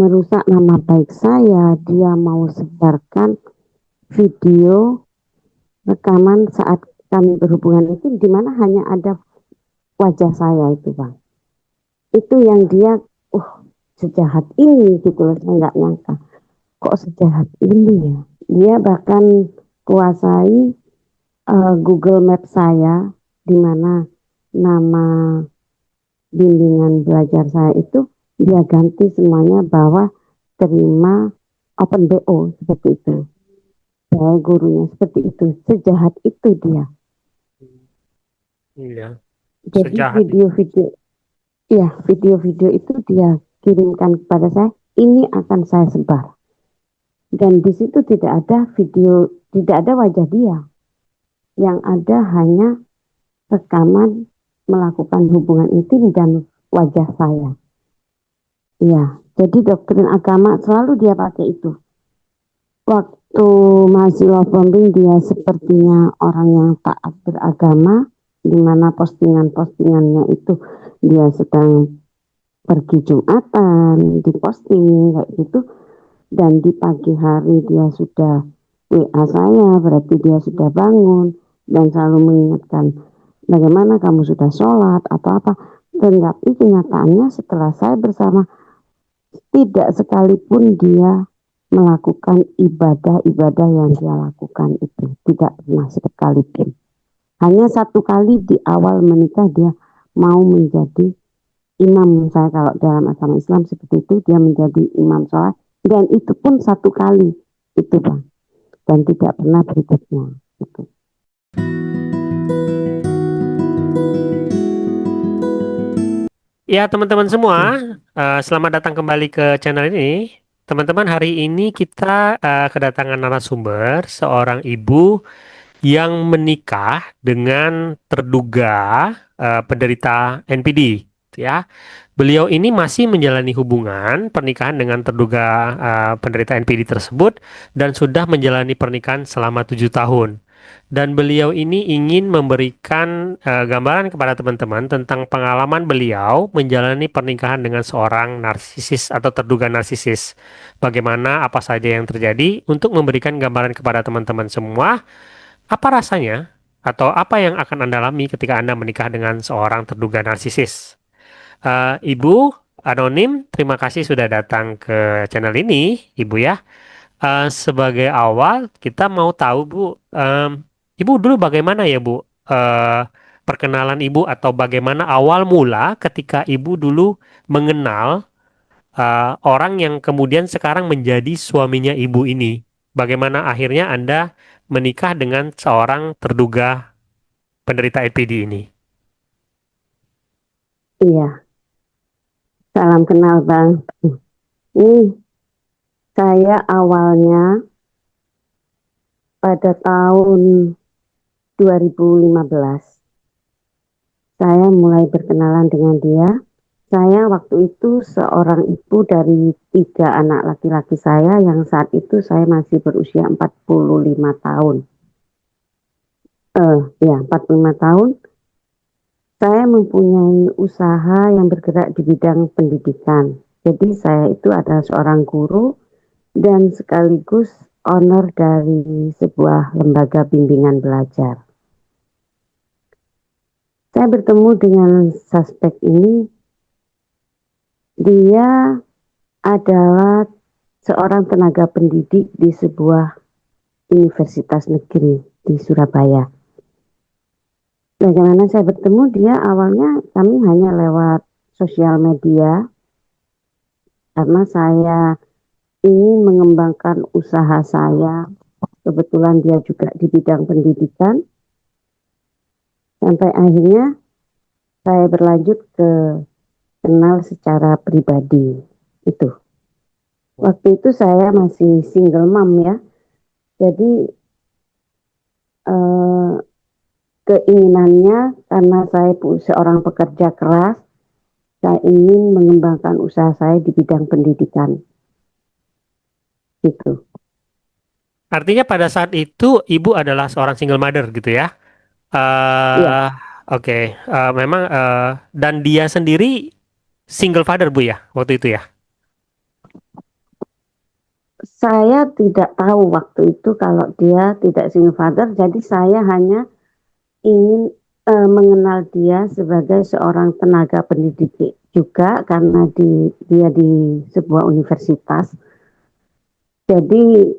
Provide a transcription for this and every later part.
merusak nama baik saya. Dia mau sebarkan video rekaman saat kami berhubungan itu di mana hanya ada wajah saya itu, Bang. Itu yang dia, sejahat ini gitu loh, saya nggak nyangka. Kok sejahat ini ya? Dia bahkan kuasai Google Map saya, di mana nama bimbingan belajar saya itu dia ganti semuanya bahwa terima Open BO seperti itu. Saya gurunya seperti itu, sejahat itu dia. Iya, Jadi sejahat itu. video-video, ya video-video itu dia kirimkan kepada saya. Ini akan saya sebar. Dan di situ tidak ada video, tidak ada wajah dia. Yang ada hanya rekaman melakukan hubungan intim dan wajah saya. Iya, jadi doktrin agama selalu dia pakai itu. Waktu mahasiswa pembimbing dia sepertinya orang yang taat beragama, di mana postingan-postingannya itu dia sedang pergi Jumatan, diposting kayak gitu, dan di pagi hari dia sudah WA saya, berarti dia sudah bangun dan selalu mengingatkan bagaimana kamu sudah sholat atau apa. Tetapi kenyataannya setelah saya bersama, tidak sekalipun dia melakukan ibadah-ibadah yang dia lakukan itu. Tidak pernah sekalipun. Hanya satu kali di awal menikah dia mau menjadi imam. Saya kalau dalam agama Islam seperti itu, dia menjadi imam sholat. Dan itu pun satu kali. Itu Bang. Dan tidak pernah berikutnya. Gitu. Ya, teman-teman semua, Ya. selamat datang kembali ke channel ini. Teman-teman, hari ini kita kedatangan narasumber, seorang ibu yang menikah dengan terduga penderita NPD, ya. Beliau ini masih menjalani hubungan pernikahan dengan terduga penderita NPD tersebut dan sudah menjalani pernikahan selama 7 tahun. Dan beliau ini ingin memberikan gambaran kepada teman-teman tentang pengalaman beliau menjalani pernikahan dengan seorang narsisis atau terduga narsisis. Bagaimana apa saja yang terjadi untuk memberikan gambaran kepada teman-teman semua apa rasanya atau apa yang akan Anda alami ketika Anda menikah dengan seorang terduga narsisis. Ibu Anonim, terima kasih sudah datang ke channel ini, Ibu ya. Sebagai awal, kita mau tahu Bu, Ibu dulu bagaimana ya Bu? Perkenalan Ibu atau bagaimana awal mula ketika Ibu dulu mengenal orang yang kemudian sekarang menjadi suaminya Ibu ini? Bagaimana akhirnya Anda menikah dengan seorang terduga penderita NPD ini? Iya, salam kenal Bang. Ini saya awalnya pada tahun 2015. Saya mulai berkenalan dengan dia. Saya waktu itu seorang ibu dari 3 anak laki-laki saya yang saat itu saya masih berusia 45 tahun. Ya, 45 tahun. Saya mempunyai usaha yang bergerak di bidang pendidikan. Jadi saya itu adalah seorang guru dan sekaligus owner dari sebuah lembaga bimbingan belajar. Saya bertemu dengan suspek ini. Dia adalah seorang tenaga pendidik di sebuah universitas negeri di Surabaya. Bagaimana saya bertemu dia, awalnya kami hanya lewat sosial media karena saya ingin mengembangkan usaha saya. Kebetulan dia juga di bidang pendidikan. Sampai akhirnya saya berlanjut ke kenal secara pribadi. Itu. Waktu itu saya masih single mom ya. Jadi eh, keinginannya karena saya seorang pekerja keras, saya ingin mengembangkan usaha saya di bidang pendidikan. Gitu. Artinya pada saat itu Ibu adalah seorang single mother gitu ya? Iya, eh oke. Memang dan dia sendiri single father Bu ya waktu itu ya. saya tidak tahu waktu itu kalau dia tidak single father, jadi saya hanya ingin mengenal dia sebagai seorang tenaga pendidik juga karena dia di sebuah universitas. Jadi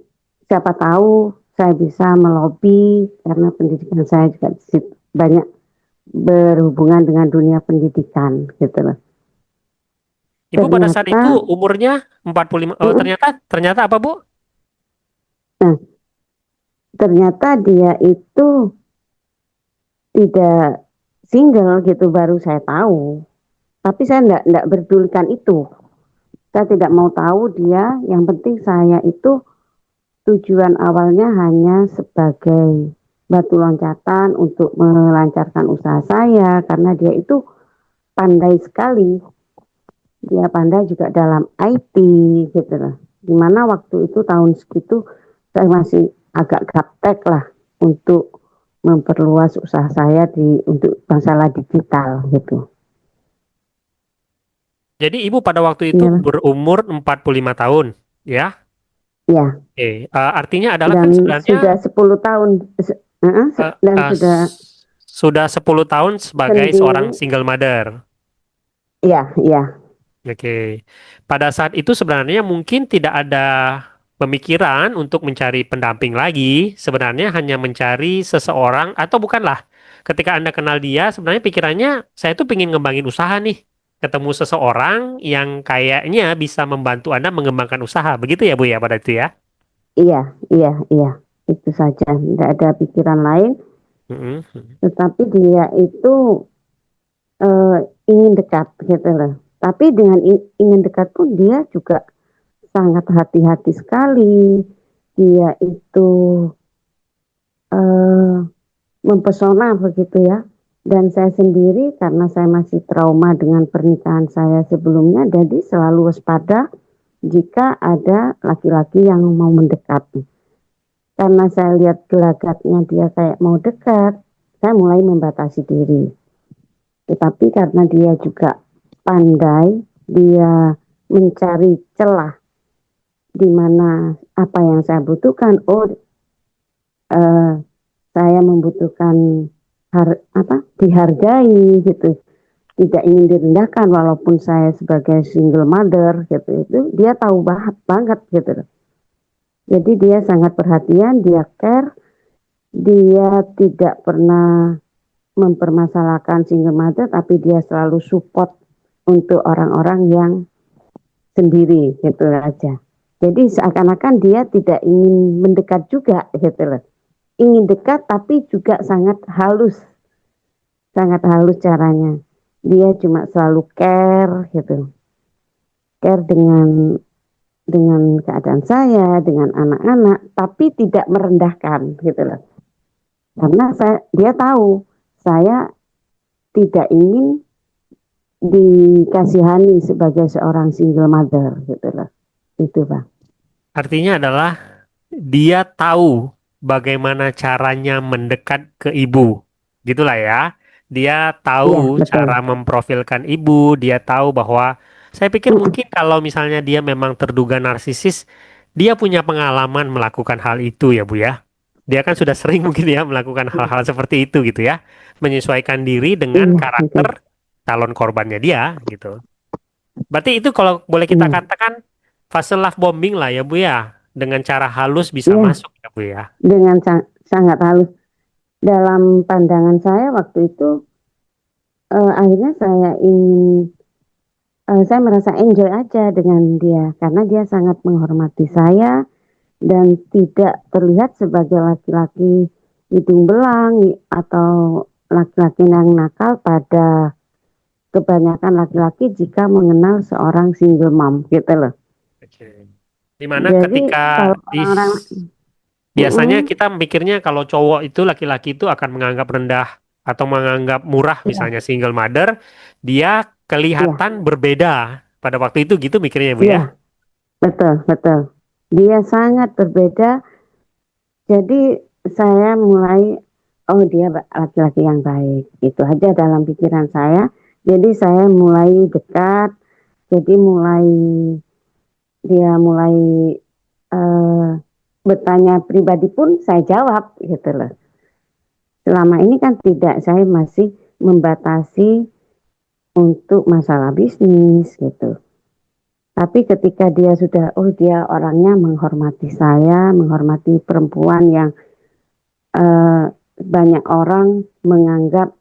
siapa tahu saya bisa melobi karena pendidikan saya juga banyak berhubungan dengan dunia pendidikan gitu loh. Ibu pada saat itu Ternyata, umurnya 45. Oh, mm, ternyata apa, Bu? nah ternyata dia itu tidak single gitu baru saya tahu. Tapi saya enggak berdulikan itu. Saya tidak mau tahu dia. Yang penting saya itu tujuan awalnya hanya sebagai batu loncatan untuk melancarkan usaha saya karena dia itu pandai sekali. Dia pandai juga dalam IT gitu loh. Dimana waktu itu tahun segitu saya masih agak gaptek lah untuk memperluas usaha saya untuk masalah digital gitu. Jadi ibu pada waktu itu Iya, berumur 45 tahun, ya? ya. Oke, artinya adalah kan Dan sebenarnya sudah 10 tahun eh, dan eh, sudah sudah 10 tahun sebagai seorang sendiri. single mother. Iya, iya, Oke, pada saat itu sebenarnya mungkin tidak ada pemikiran untuk mencari pendamping lagi. Sebenarnya hanya mencari seseorang atau bukanlah. Ketika Anda kenal dia, sebenarnya pikirannya saya tuh pengen ngembangin usaha nih. Ketemu seseorang yang kayaknya bisa membantu Anda mengembangkan usaha. Begitu ya Bu ya pada itu ya? iya, iya, iya. Itu saja. Tidak ada pikiran lain. Mm-mm. Tetapi dia itu eh, ingin dekat gitu loh. Tapi dengan ingin dekat pun dia juga sangat hati-hati sekali. Dia itu eh, mempesona begitu ya. Dan saya sendiri karena saya masih trauma dengan pernikahan saya sebelumnya, jadi selalu waspada jika ada laki-laki yang mau mendekat. Karena saya lihat gelagatnya dia kayak mau dekat, saya mulai membatasi diri. Tetapi karena dia juga pandai, dia mencari celah di mana apa yang saya butuhkan. Oh, eh, saya membutuhkan dihargai gitu. Tidak ingin direndahkan walaupun saya sebagai single mother gitu itu dia tahu banget gitu. Jadi dia sangat perhatian, dia care, dia tidak pernah mempermasalahkan single mother, tapi dia selalu support untuk orang-orang yang sendiri gitu aja. Jadi seakan-akan dia tidak ingin mendekat juga gitu loh. Ingin dekat tapi juga sangat halus caranya. Dia cuma selalu care gitu, care dengan keadaan saya, dengan anak-anak, tapi tidak merendahkan gitu loh. Karena dia tahu saya tidak ingin dikasihani sebagai seorang single mother gitu loh. Itu Pak. Artinya adalah dia tahu bagaimana caranya mendekat ke ibu. Gitulah ya. Dia Iya, tahu betul. cara memprofilkan ibu, dia tahu bahwa saya pikir Mm-mm. mungkin kalau misalnya dia memang terduga narsisis, dia punya pengalaman melakukan hal itu ya Bu ya. Dia kan sudah sering mungkin ya melakukan hal-hal seperti itu gitu ya. Menyesuaikan diri dengan Iya, betul. karakter calon korbannya dia gitu. Berarti itu kalau boleh kita Iya, katakan fase love bombing lah ya Bu ya. Dengan cara halus bisa iya, masuk ya Bu ya. dengan sangat halus. Dalam pandangan saya waktu itu akhirnya saya merasa enjoy aja dengan dia karena dia sangat menghormati saya dan tidak terlihat sebagai laki-laki hidung belang atau laki-laki yang nakal pada kebanyakan laki-laki jika mengenal seorang single mom gitu loh. Oke. Dimana Jadi ketika kalau di orang-orang biasanya mm-mm, kita mikirnya kalau cowok itu laki-laki itu akan menganggap rendah atau menganggap murah ya, misalnya single mother, dia ya, kelihatan berbeda pada waktu itu gitu mikirnya ya Bu ya. ya, betul, betul. Dia sangat berbeda. Jadi saya mulai, oh dia laki-laki yang baik. Itu aja dalam pikiran saya. Jadi saya mulai dekat. Jadi dia mulai eh, bertanya pribadi pun saya jawab gitu loh. Selama ini kan tidak, saya masih membatasi untuk masalah bisnis gitu. Tapi ketika dia sudah, oh dia orangnya menghormati saya, menghormati perempuan yang eh, banyak orang menganggap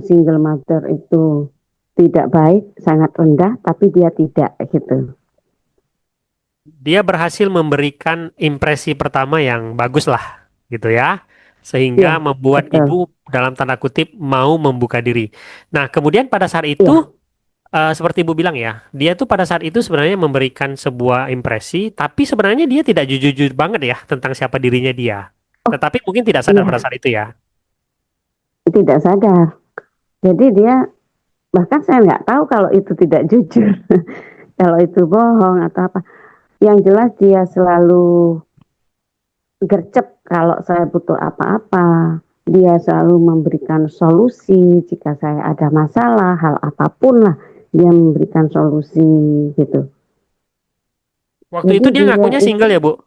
single mother itu tidak baik, sangat rendah, tapi dia tidak gitu. Dia berhasil memberikan impresi pertama yang bagus lah, gitu ya. Sehingga Iya, membuat betul. ibu dalam tanda kutip mau membuka diri. Nah, kemudian pada saat Iya. itu, seperti ibu bilang ya, dia tuh pada saat itu sebenarnya memberikan sebuah impresi, tapi sebenarnya dia tidak jujur-jujur banget ya tentang siapa dirinya dia. Oh, Tetapi mungkin tidak sadar pada iya, saat itu ya. tidak sadar. Jadi dia, bahkan saya nggak tahu kalau itu tidak jujur, kalau itu bohong atau apa. Yang jelas dia selalu gercep kalau saya butuh apa-apa. Dia selalu memberikan solusi jika saya ada masalah, hal apapun lah. Dia memberikan solusi gitu. Waktu Jadi itu dia dia ngakunya itu, single ya, Bu?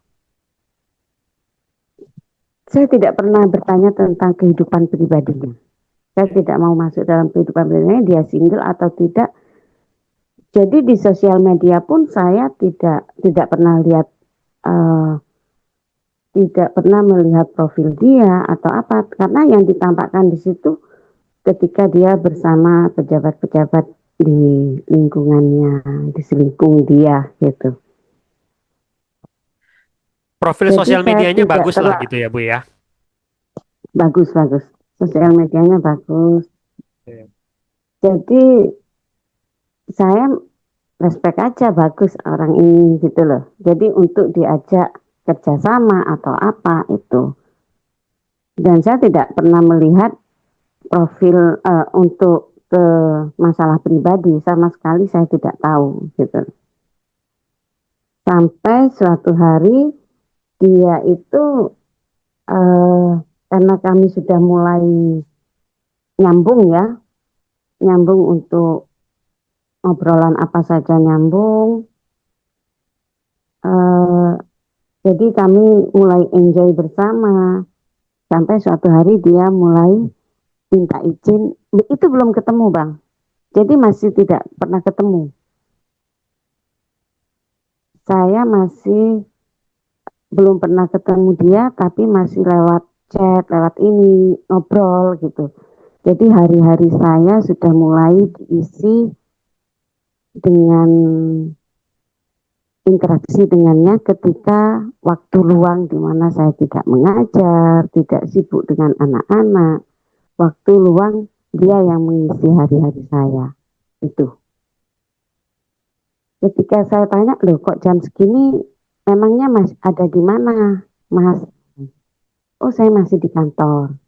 saya tidak pernah bertanya tentang kehidupan pribadinya. Saya tidak mau masuk dalam kehidupan pribadinya, dia single atau tidak. Jadi di sosial media pun saya tidak pernah lihat, uh, tidak pernah melihat profil dia atau apa, karena yang ditampakkan di situ ketika dia bersama pejabat-pejabat di lingkungannya, di selingkung dia gitu. Profil Jadi sosial saya medianya tidak bagus lah terlalu gitu ya, Bu ya. bagus-bagus, sosial medianya bagus. Iya. Jadi saya respect aja, bagus orang ini gitu loh. Jadi untuk diajak kerjasama atau apa itu. Dan saya tidak pernah melihat profil untuk ke masalah pribadi, sama sekali saya tidak tahu gitu. Sampai suatu hari dia itu, eh, karena kami sudah mulai nyambung ya, nyambung untuk obrolan apa saja nyambung. eh, jadi kami mulai enjoy bersama. Sampai suatu hari dia mulai minta izin, itu belum ketemu Bang. Jadi masih tidak pernah ketemu. Saya masih belum pernah ketemu dia, tapi masih lewat chat, lewat ini, ngobrol gitu. Jadi hari-hari saya sudah mulai diisi dengan interaksi dengannya ketika waktu luang di mana saya tidak mengajar, tidak sibuk dengan anak-anak. Waktu luang dia yang mengisi hari-hari saya. Itu. Ketika saya tanya, loh kok jam segini memangnya Mas ada di mana, Mas? Oh, saya masih di kantor.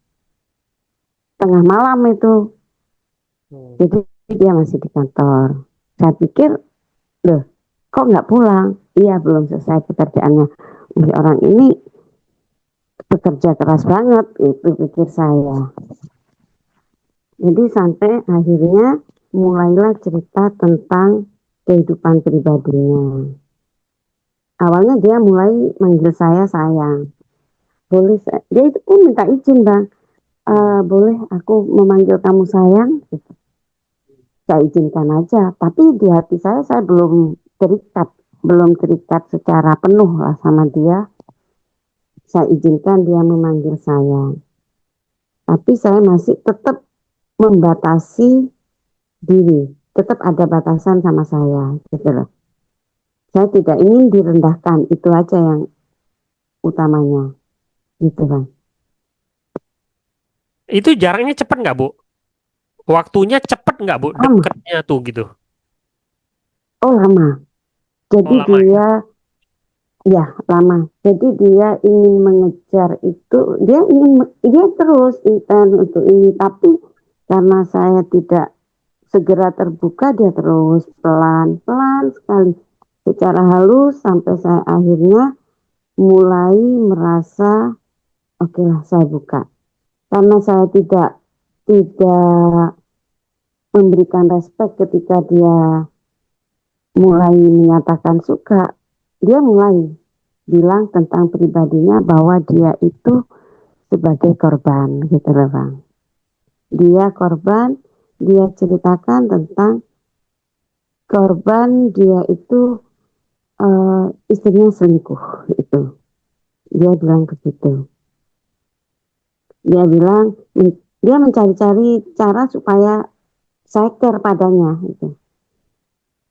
Tengah malam itu. Jadi dia masih di kantor. Saya pikir, loh, kok nggak pulang? Iya, belum selesai pekerjaannya. Wih, orang ini bekerja keras banget, itu pikir saya. Jadi sampai akhirnya mulailah cerita tentang kehidupan pribadinya. Awalnya dia mulai manggil saya sayang. Boleh, dia itu pun minta izin Bang. Boleh aku memanggil kamu sayang? Saya izinkan aja. Tapi di hati saya belum terikat, belum terikat secara penuh lah sama dia. Saya izinkan dia memanggil saya. Tapi saya masih tetap membatasi diri. Tetap ada batasan sama saya, gitu loh. Saya tidak ingin direndahkan, itu aja yang utamanya, gitu Bang. Itu jaraknya cepet nggak, Bu? Waktunya cepet nggak, Bu? Lama, Deketnya tuh gitu. oh lama. Oh, Jadi lama ya. dia, ya lama. Jadi dia ingin mengejar itu, dia terus intens untuk ini. Tapi karena saya tidak segera terbuka, dia terus pelan-pelan sekali. Secara halus sampai saya akhirnya mulai merasa, oke lah saya buka. Karena saya tidak memberikan respek ketika dia mulai menyatakan suka. dia mulai bilang tentang pribadinya bahwa dia itu sebagai korban gitu loh Bang. Dia korban, dia ceritakan tentang korban dia itu istrinya selingkuh itu. Dia bilang begitu. Dia bilang dia mencari-cari cara supaya saya care padanya gitu.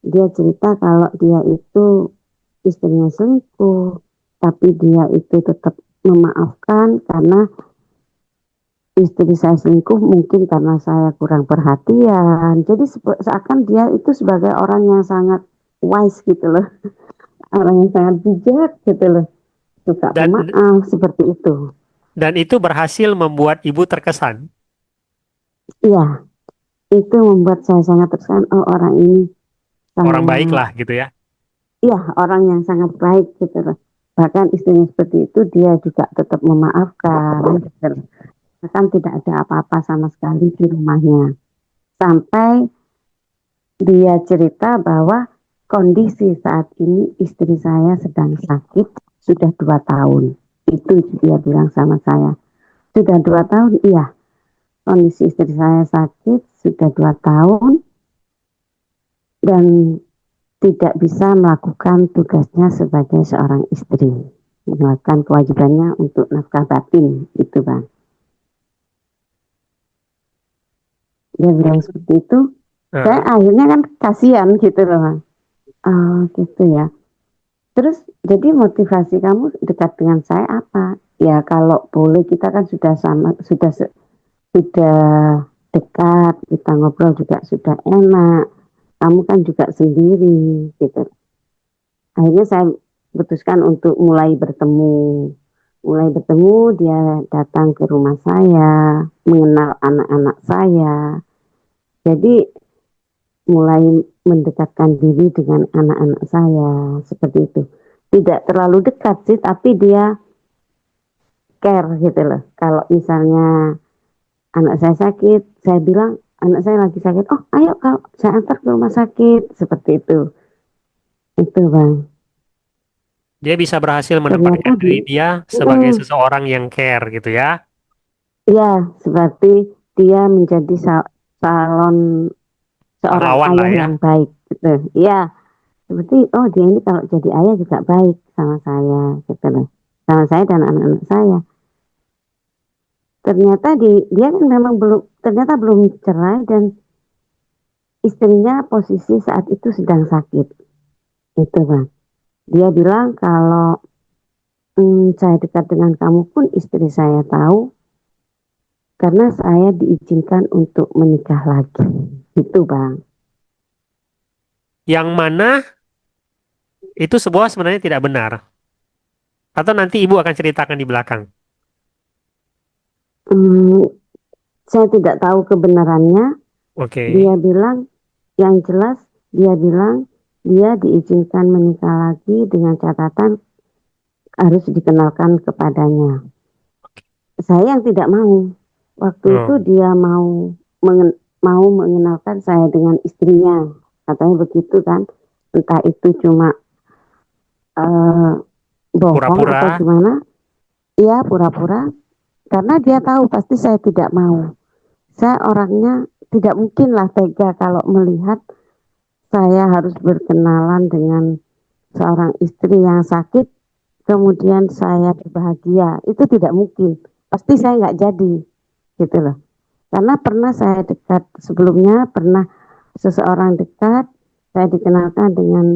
Dia cerita kalau dia itu istrinya selingkuh, tapi dia itu tetap memaafkan karena istri saya selingkuh mungkin karena saya kurang perhatian. Jadi seakan dia itu sebagai orang yang sangat wise gitu loh, orang yang sangat bijak gitu loh, suka Dan pemaaf seperti itu. dan itu berhasil membuat ibu terkesan. Iya, itu membuat saya sangat terkesan. Oh, orang ini Orang baik sangat, lah gitu ya. iya, orang yang sangat baik gitu loh. Bahkan istrinya seperti itu dia juga tetap memaafkan gitu loh. Bahkan tidak ada apa-apa sama sekali di rumahnya. Sampai dia cerita bahwa kondisi saat ini istri saya sedang sakit sudah 2 tahun. Itu dia bilang sama saya. Sudah 2 tahun, iya. Kondisi istri saya sakit sudah 2 tahun dan tidak bisa melakukan tugasnya sebagai seorang istri. Melakukan kewajibannya untuk nafkah batin, itu Bang. Dia bilang seperti itu. Saya Heeh. akhirnya kan kasihan gitu loh Bang. Oh gitu ya. Terus jadi motivasi kamu dekat dengan saya apa? Ya kalau boleh kita kan sudah sama, sudah dekat, kita ngobrol juga sudah enak. Kamu kan juga sendiri gitu. Akhirnya saya putuskan untuk mulai bertemu. Mulai bertemu, dia datang ke rumah saya, mengenal anak-anak saya. Jadi mulai mendekatkan diri dengan anak-anak saya seperti itu. Tidak terlalu dekat sih, tapi dia care gitu loh. Kalau misalnya anak saya sakit, saya bilang anak saya lagi sakit, oh ayo kalau saya antar ke rumah sakit seperti itu Bang. Dia bisa berhasil Ternyata menempatkan di, diri dia sebagai seseorang yang care gitu ya. ya seperti dia menjadi salon seorang Pahlawan lah ayah ya. yang baik gitu. Ya seperti oh dia ini kalau jadi ayah juga baik sama saya gitu loh, sama saya dan anak-anak saya. Ternyata dia kan memang belum cerai dan istrinya posisi saat itu sedang sakit itu Bang. Dia bilang kalau saya dekat dengan kamu pun istri saya tahu karena saya diizinkan untuk menikah lagi itu Bang. Yang mana itu sebuah sebenarnya tidak benar. Atau nanti ibu akan ceritakan di belakang. Hmm, saya tidak tahu kebenarannya. Oke. Dia bilang yang jelas dia bilang dia diizinkan menikah lagi dengan catatan harus dikenalkan kepadanya. Saya yang tidak mau. Waktu itu Oh, dia mau mengenalkan saya dengan istrinya. Katanya begitu kan. Entah itu cuma eh, bohong atau pura-pura. gimana. Iya pura-pura. Karena dia tahu pasti saya tidak mau. Saya orangnya tidak mungkin lah tega kalau melihat saya harus berkenalan dengan seorang istri yang sakit, kemudian saya berbahagia. Itu tidak mungkin. Pasti saya nggak jadi, gitu loh. Karena pernah saya dekat sebelumnya, pernah seseorang dekat, saya dikenalkan dengan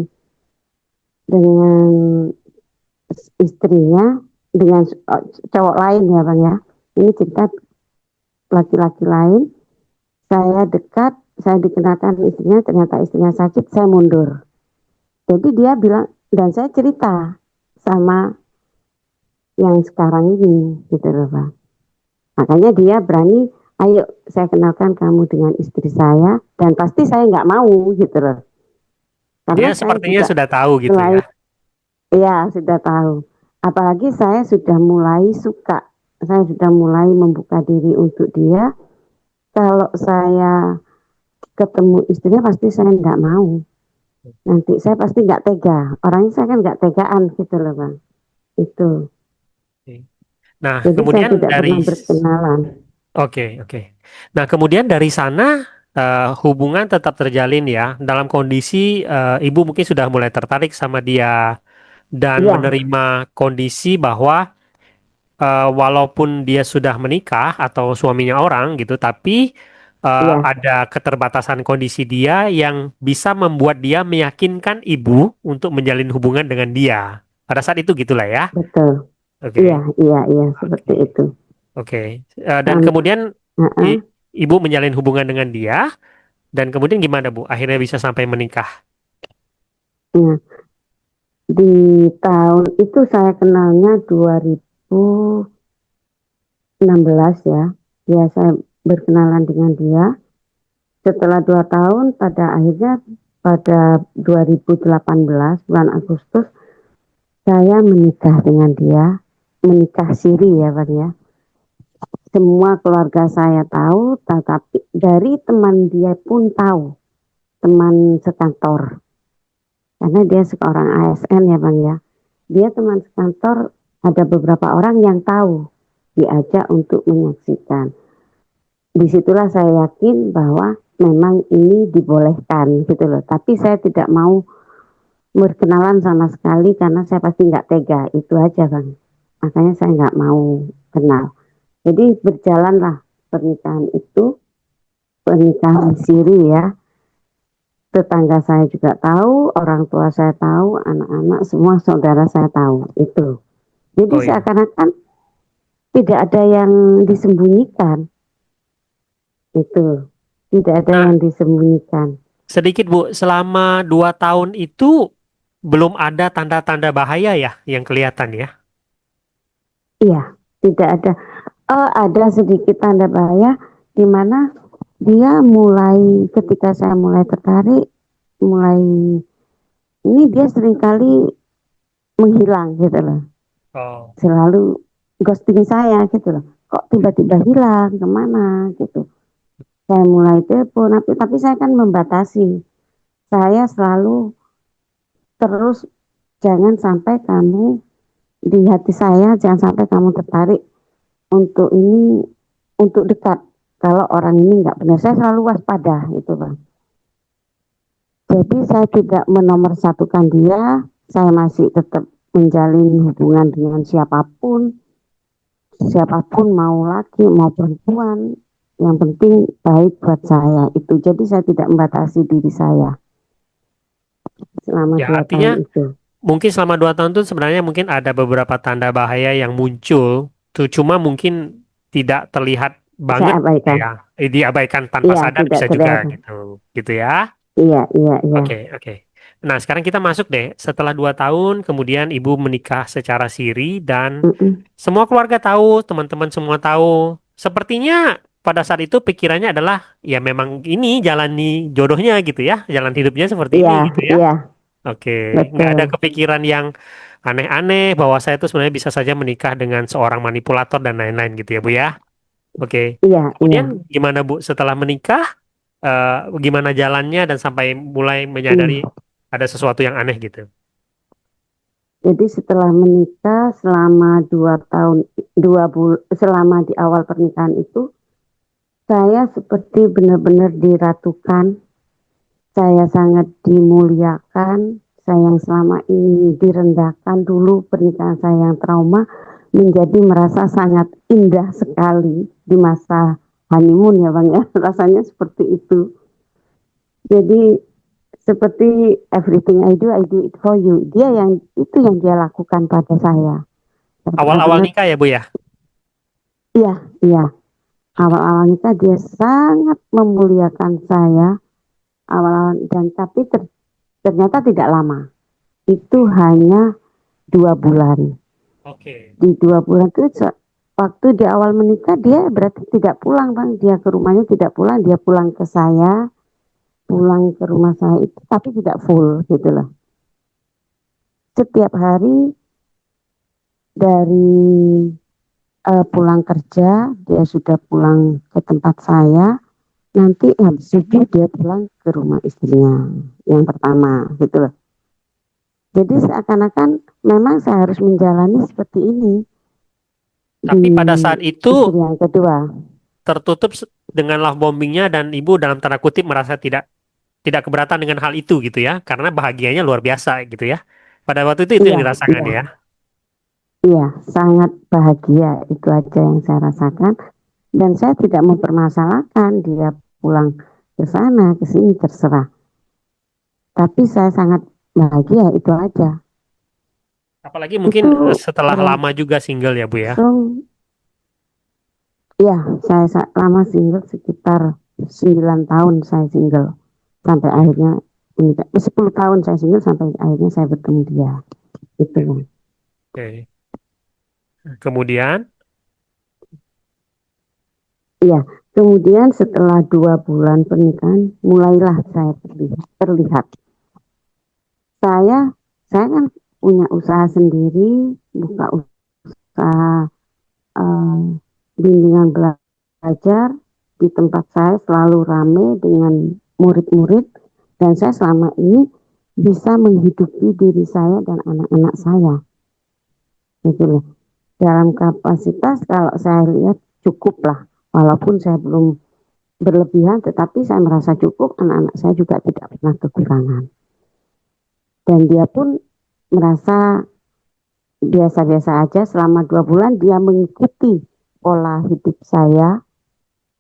istrinya, dengan cowok lain ya bang ya. Ini cerita laki-laki lain. Saya dekat, saya dikenalkan istrinya, ternyata istrinya sakit, saya mundur. Jadi dia bilang, dan saya cerita sama yang sekarang ini, gitu loh Pak. Makanya dia berani, ayo saya kenalkan kamu dengan istri saya, dan pasti saya nggak mau, gitu loh. Dia Karena saya sepertinya juga sudah tahu gitu ya. selain, ya sudah tahu. Apalagi saya sudah mulai suka, saya sudah mulai membuka diri untuk dia. Kalau saya ketemu istrinya pasti saya nggak mau. Nanti saya pasti nggak tega. Orangnya saya kan nggak tegaan gitu loh Bang. Itu. Oke. Nah, Jadi saya kemudian tidak dari pernah berkenalan. Oke, oke. Nah, kemudian dari sana hubungan tetap terjalin ya. Dalam kondisi ibu mungkin sudah mulai tertarik sama dia dan Iya, menerima kondisi bahwa walaupun dia sudah menikah atau suaminya orang gitu, tapi iya, ada keterbatasan kondisi dia yang bisa membuat dia meyakinkan ibu untuk menjalin hubungan dengan dia. Pada saat itu gitulah ya. betul. Iya, Oke, iya, iya, seperti oke, itu. oke. Dan Sam, kemudian Heeh, ibu menjalin hubungan dengan dia. Dan kemudian gimana Bu? Akhirnya bisa sampai menikah. iya. Di tahun itu saya kenalnya 2016 ya. Ya, saya berkenalan dengan dia. Setelah 2 tahun, pada akhirnya pada 2018 bulan Agustus, saya menikah dengan dia. Menikah siri ya Bang ya. Semua keluarga saya tahu, tetapi dari teman dia pun tahu, teman sekantor. Karena dia seorang ASN ya Bang ya. Dia teman sekantor, ada beberapa orang yang tahu, diajak untuk menyaksikan. Disitulah saya yakin bahwa memang ini dibolehkan gitu loh. Tapi saya tidak mau berkenalan sama sekali karena saya pasti nggak tega. Itu aja Bang. Makanya saya nggak mau kenal. Jadi berjalanlah pernikahan itu, pernikahan siri ya. Tetangga saya juga tahu, orang tua saya tahu, anak-anak semua saudara saya tahu itu. Jadi Oh iya. seakan-akan tidak ada yang disembunyikan itu, tidak ada Nah, yang disembunyikan. sedikit Bu, selama 2 tahun itu belum ada tanda-tanda bahaya ya yang kelihatan ya. Iya, tidak ada. Ada sedikit tanda bahaya di mana dia mulai ketika saya mulai tertarik, mulai ini dia seringkali menghilang gitu loh. Oh, Selalu ghosting saya gitu loh. Kok tiba-tiba hilang kemana gitu. Saya mulai telepon, tapi saya kan membatasi. Saya selalu terus jangan sampai kamu di hati saya, jangan sampai kamu tertarik untuk ini, untuk dekat. Kalau orang ini nggak benar, saya selalu waspada itu bang. Jadi saya tidak menomorsatukan dia, saya masih tetap menjalin hubungan dengan siapapun, siapapun mau laki mau perempuan, yang penting baik buat saya itu. Jadi saya tidak membatasi diri saya selama ya dua artinya tahun itu. mungkin selama 2 tahun itu sebenarnya mungkin ada beberapa tanda bahaya yang muncul. Tuh cuma mungkin tidak terlihat banget Saya abaikan. ya. Diabaikan tanpa Iya, sadar tidak bisa juga terlihat. gitu. Gitu ya. Iya, iya, iya. Oke, oke. Nah, sekarang kita masuk deh. Setelah 2 tahun, kemudian ibu menikah secara siri dan Mm-mm. semua keluarga tahu, teman-teman semua tahu. Sepertinya pada saat itu pikirannya adalah ya memang ini jalani jodohnya gitu ya, jalan hidupnya seperti ini Iya, gitu ya. iya, Oke, nggak ada betul. kepikiran yang aneh-aneh bahwa saya itu sebenarnya bisa saja menikah dengan seorang manipulator dan lain-lain gitu ya Bu ya. Oke. Iya, iya. Kemudian gimana Bu setelah menikah? eh, Gimana jalannya dan sampai mulai menyadari Iya. ada sesuatu yang aneh gitu. Jadi setelah menikah selama 2 tahun, selama di awal pernikahan itu, saya seperti benar-benar diratukan. Saya sangat dimuliakan. Saya yang selama ini direndahkan dulu pernikahan saya yang trauma menjadi merasa sangat indah sekali di masa honeymoon ya bang ya. Rasanya seperti itu. Jadi seperti everything I do it for you. Dia yang itu yang dia lakukan pada saya. Saya Awal-awal benar-benar, nikah ya Bu ya? iya, iya. Oke. Awal-awal nikah dia sangat memuliakan saya. Awal-awal dan tapi ternyata tidak lama. Itu hanya 2 bulan. Oke. Di 2 bulan itu waktu di awal menikah dia berarti tidak pulang bang. Dia ke rumahnya tidak pulang. Dia pulang ke saya, pulang ke rumah saya itu tapi tidak full gitu loh. Setiap hari dari pulang kerja dia sudah pulang ke tempat saya nanti habis itu dia pulang ke rumah istrinya yang pertama gitu loh. Jadi seakan-akan memang saya harus menjalani seperti ini di Tapi pada saat itu istri yang kedua. tertutup dengan love bombingnya dan ibu dalam tanda kutip merasa tidak tidak keberatan dengan hal itu gitu ya, karena bahagianya luar biasa gitu ya. Pada waktu itu yang Iya, dirasakan iya, ya. iya, sangat bahagia itu aja yang saya rasakan dan saya tidak mempermasalahkan dia pulang ke sana ke sini terserah. Tapi saya sangat bahagia itu aja. Apalagi mungkin Itu setelah lama juga single ya Bu ya. berlangsung, ya saya lama single sekitar 9 tahun saya single sampai Oke, akhirnya menikah. 10 tahun saya single sampai akhirnya saya bertemu dia. Itu oke, kan. oke. Kemudian, Iya, kemudian setelah 2 bulan pernikahan mulailah saya terlihat. Saya saya kan punya usaha sendiri, buka usaha eh, bimbingan belajar di tempat saya selalu ramai dengan murid-murid dan saya selama ini bisa menghidupi diri saya dan anak-anak saya. Gitu loh. Dalam kapasitas kalau saya lihat cukup lah, walaupun saya belum berlebihan, tetapi saya merasa cukup, anak-anak saya juga tidak pernah kekurangan. Dan dia pun merasa biasa-biasa aja selama 2 bulan dia mengikuti pola hidup saya,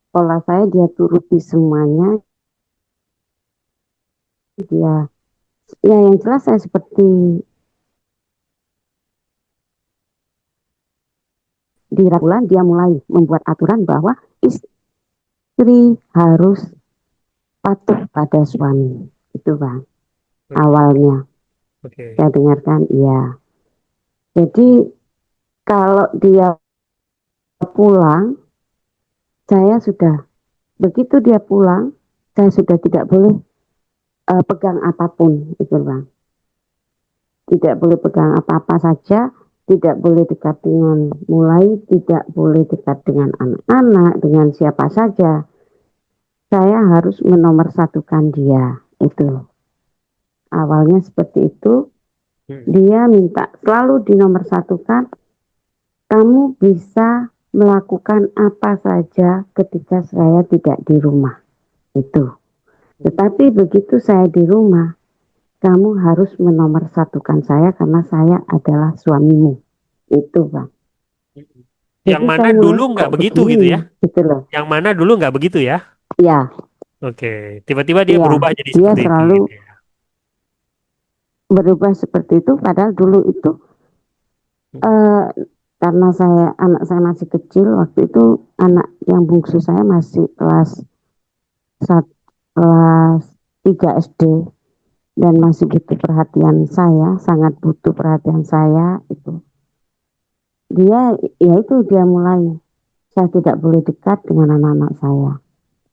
pola saya dia turuti semuanya. Dia, ya yang jelas saya seperti di bulan dia mulai membuat aturan bahwa istri harus patuh pada suami. Itu bang, oke, awalnya oke. saya dengarkan iya. Jadi kalau dia pulang, saya sudah begitu dia pulang, saya sudah tidak boleh pegang apapun, itu bang. Tidak boleh pegang apa-apa saja, tidak boleh dekat dengan mulai, tidak boleh dekat dengan anak-anak, dengan siapa saja. Saya harus menomorsatukan dia, itu. Awalnya seperti itu, Hmm. dia minta selalu dinomorsatukan, kamu bisa melakukan apa saja ketika saya tidak di rumah, itu. Tetapi begitu saya di rumah, kamu harus menomorsatukan saya karena saya adalah suamimu. Itu bang. Yang Jadi mana saya mulai dulu nggak kok begitu gitu ya? begini, gitu loh. Yang mana dulu nggak begitu ya? Ya, Oke, tiba-tiba dia iya, berubah jadi dia seperti itu selalu gitu ya. berubah seperti itu. Padahal dulu itu eh, karena anak saya masih kecil waktu itu, anak yang bungsu saya masih satu, kelas 3 SD dan masih butuh perhatian saya, sangat butuh perhatian saya itu. Dia, ya itu dia mulai, saya tidak boleh dekat dengan anak-anak saya.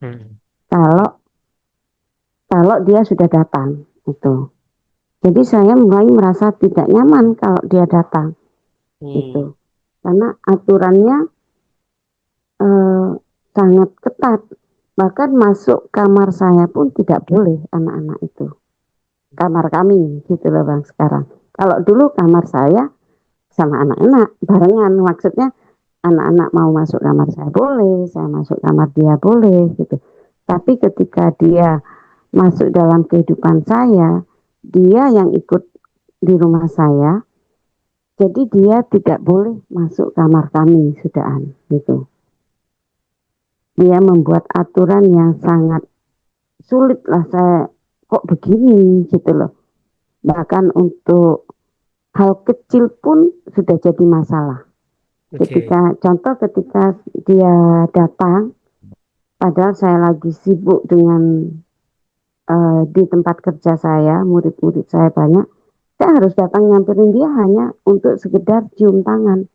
Hmm. Kalau kalau dia sudah datang itu. Jadi saya mulai merasa tidak nyaman kalau dia datang Hmm. itu. Karena aturannya eh, sangat ketat. Bahkan masuk kamar saya pun tidak boleh anak-anak itu. Kamar kami gitu loh bang sekarang. Kalau dulu kamar saya sama anak-anak barengan, maksudnya anak-anak mau masuk kamar saya boleh, saya masuk kamar dia boleh gitu. Tapi ketika dia masuk dalam kehidupan saya, dia yang ikut di rumah saya, jadi dia tidak boleh masuk kamar kami sudahan gitu. Dia membuat aturan yang sangat sulit lah, saya kok begini gitu loh. Bahkan untuk hal kecil pun sudah jadi masalah. Oke. Ketika dia datang, padahal saya lagi sibuk dengan di tempat kerja saya, murid-murid saya banyak, saya harus datang nyamperin dia hanya untuk sekedar cium tangan.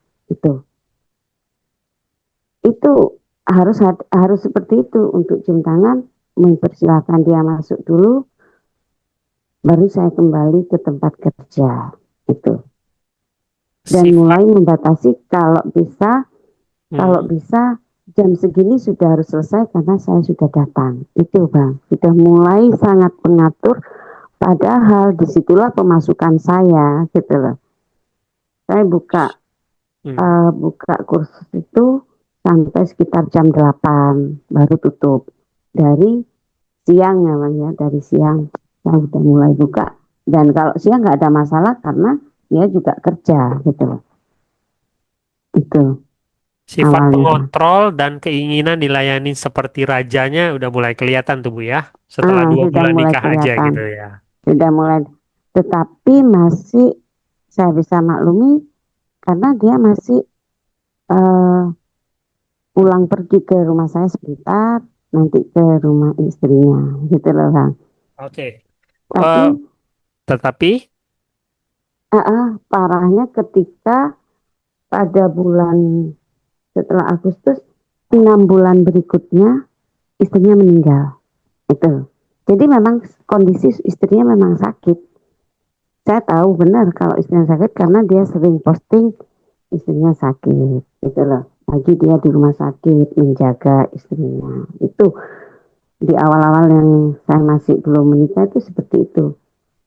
Itu harus seperti itu, untuk cium tangan, mempersilahkan dia masuk dulu, baru saya kembali ke tempat kerja. Itu. Dan Sifat. mulai membatasi kalau bisa Hmm. jam segini sudah harus selesai karena saya sudah datang. Itu Bang, sudah mulai sangat mengatur. Padahal disitulah pemasukan saya gitu loh. Saya buka kursus itu sampai sekitar jam 8 baru tutup. Dari siang ya Bang ya, dari siang saya sudah mulai buka. Dan kalau siang nggak ada masalah karena dia juga kerja gitu loh. Itu Sifat awalnya. pengontrol dan keinginan dilayani seperti rajanya udah mulai kelihatan tuh Bu ya. Setelah dua Sudah bulan mulai nikah aja kelihatan. gitu ya. Sudah mulai. Tetapi masih saya bisa maklumi karena dia masih eh, pulang pergi ke rumah saya sebentar, nanti ke rumah istrinya, gitu loh Bang. Oke. Tapi Eh, tetapi parahnya ketika pada bulan setelah Agustus, 6 bulan berikutnya istrinya meninggal. Itu. Jadi memang kondisi istrinya memang sakit. Saya tahu benar kalau istrinya sakit karena dia sering posting istrinya sakit, gitu loh. Lagi dia di rumah sakit menjaga istrinya. Itu di awal-awal yang saya masih belum menikah itu seperti itu.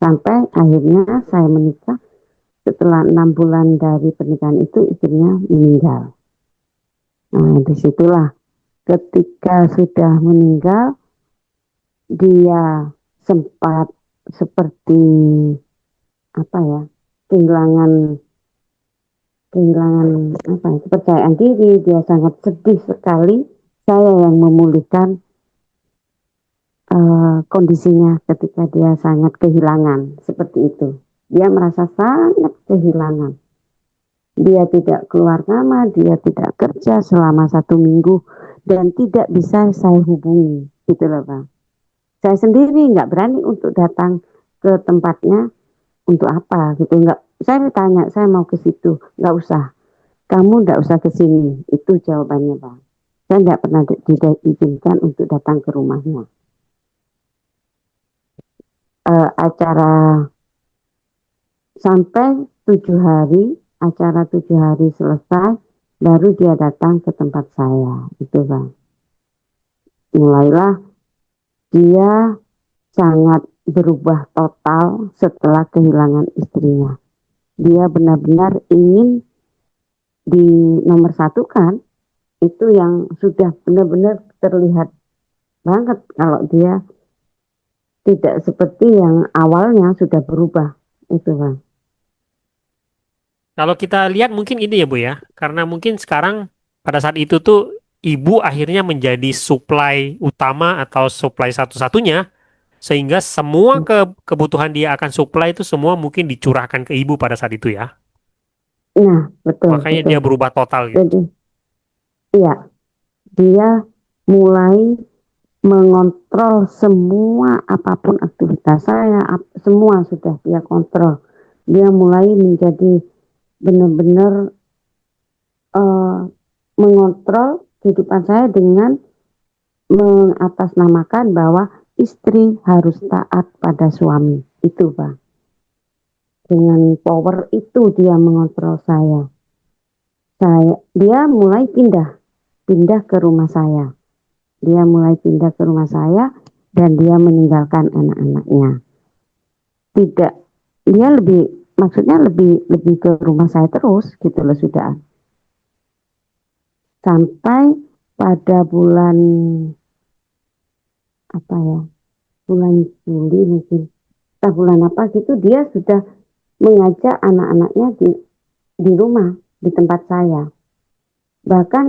Sampai akhirnya saya menikah, setelah 6 bulan dari pernikahan itu istrinya meninggal. Nah, disitulah ketika sudah meninggal, dia sempat seperti apa ya, kehilangan kehilangan apa ya, kepercayaan diri. Dia sangat sedih sekali. Saya yang memulihkan kondisinya ketika dia sangat kehilangan seperti itu. Dia merasa sangat kehilangan. Dia tidak keluar kamar, dia tidak kerja selama 1 minggu dan tidak bisa saya hubungi, gitu loh Bang. Saya sendiri nggak berani untuk datang ke tempatnya untuk apa gitu, nggak. Saya tanya, saya mau ke situ, nggak usah. Kamu nggak usah ke sini, itu jawabannya Bang. Saya nggak pernah diizinkan untuk datang ke rumahnya. Acara sampai 7 hari, acara 7 hari selesai, baru dia datang ke tempat saya, itu Bang. Mulailah dia sangat berubah total setelah kehilangan istrinya. Dia benar-benar ingin di nomor satu kan, itu yang sudah benar-benar terlihat banget kalau dia tidak seperti yang awalnya sudah berubah, itu Bang. kalau kita lihat mungkin ini ya Bu ya. Karena mungkin sekarang pada saat itu tuh ibu akhirnya menjadi supply utama atau supply satu-satunya. Sehingga semua kebutuhan dia akan supply itu semua mungkin dicurahkan ke ibu pada saat itu ya. Nah, betul, Makanya betul. dia berubah total gitu. Jadi, iya, dia mulai mengontrol semua apapun aktivitas saya, semua sudah dia kontrol. Dia mulai menjadi benar-benar mengontrol kehidupan saya dengan mengatasnamakan bahwa istri harus taat pada suami. Itu Bang. Dengan power itu dia mengontrol saya. Dia mulai pindah ke rumah saya. Dia mulai pindah ke rumah saya dan dia meninggalkan anak-anaknya. Tidak, dia maksudnya lebih ke rumah saya terus gitu loh sudah. Sampai pada bulan apa ya, bulan Juli mungkin, bulan apa gitu, dia sudah mengajak anak-anaknya di rumah, di tempat saya. Bahkan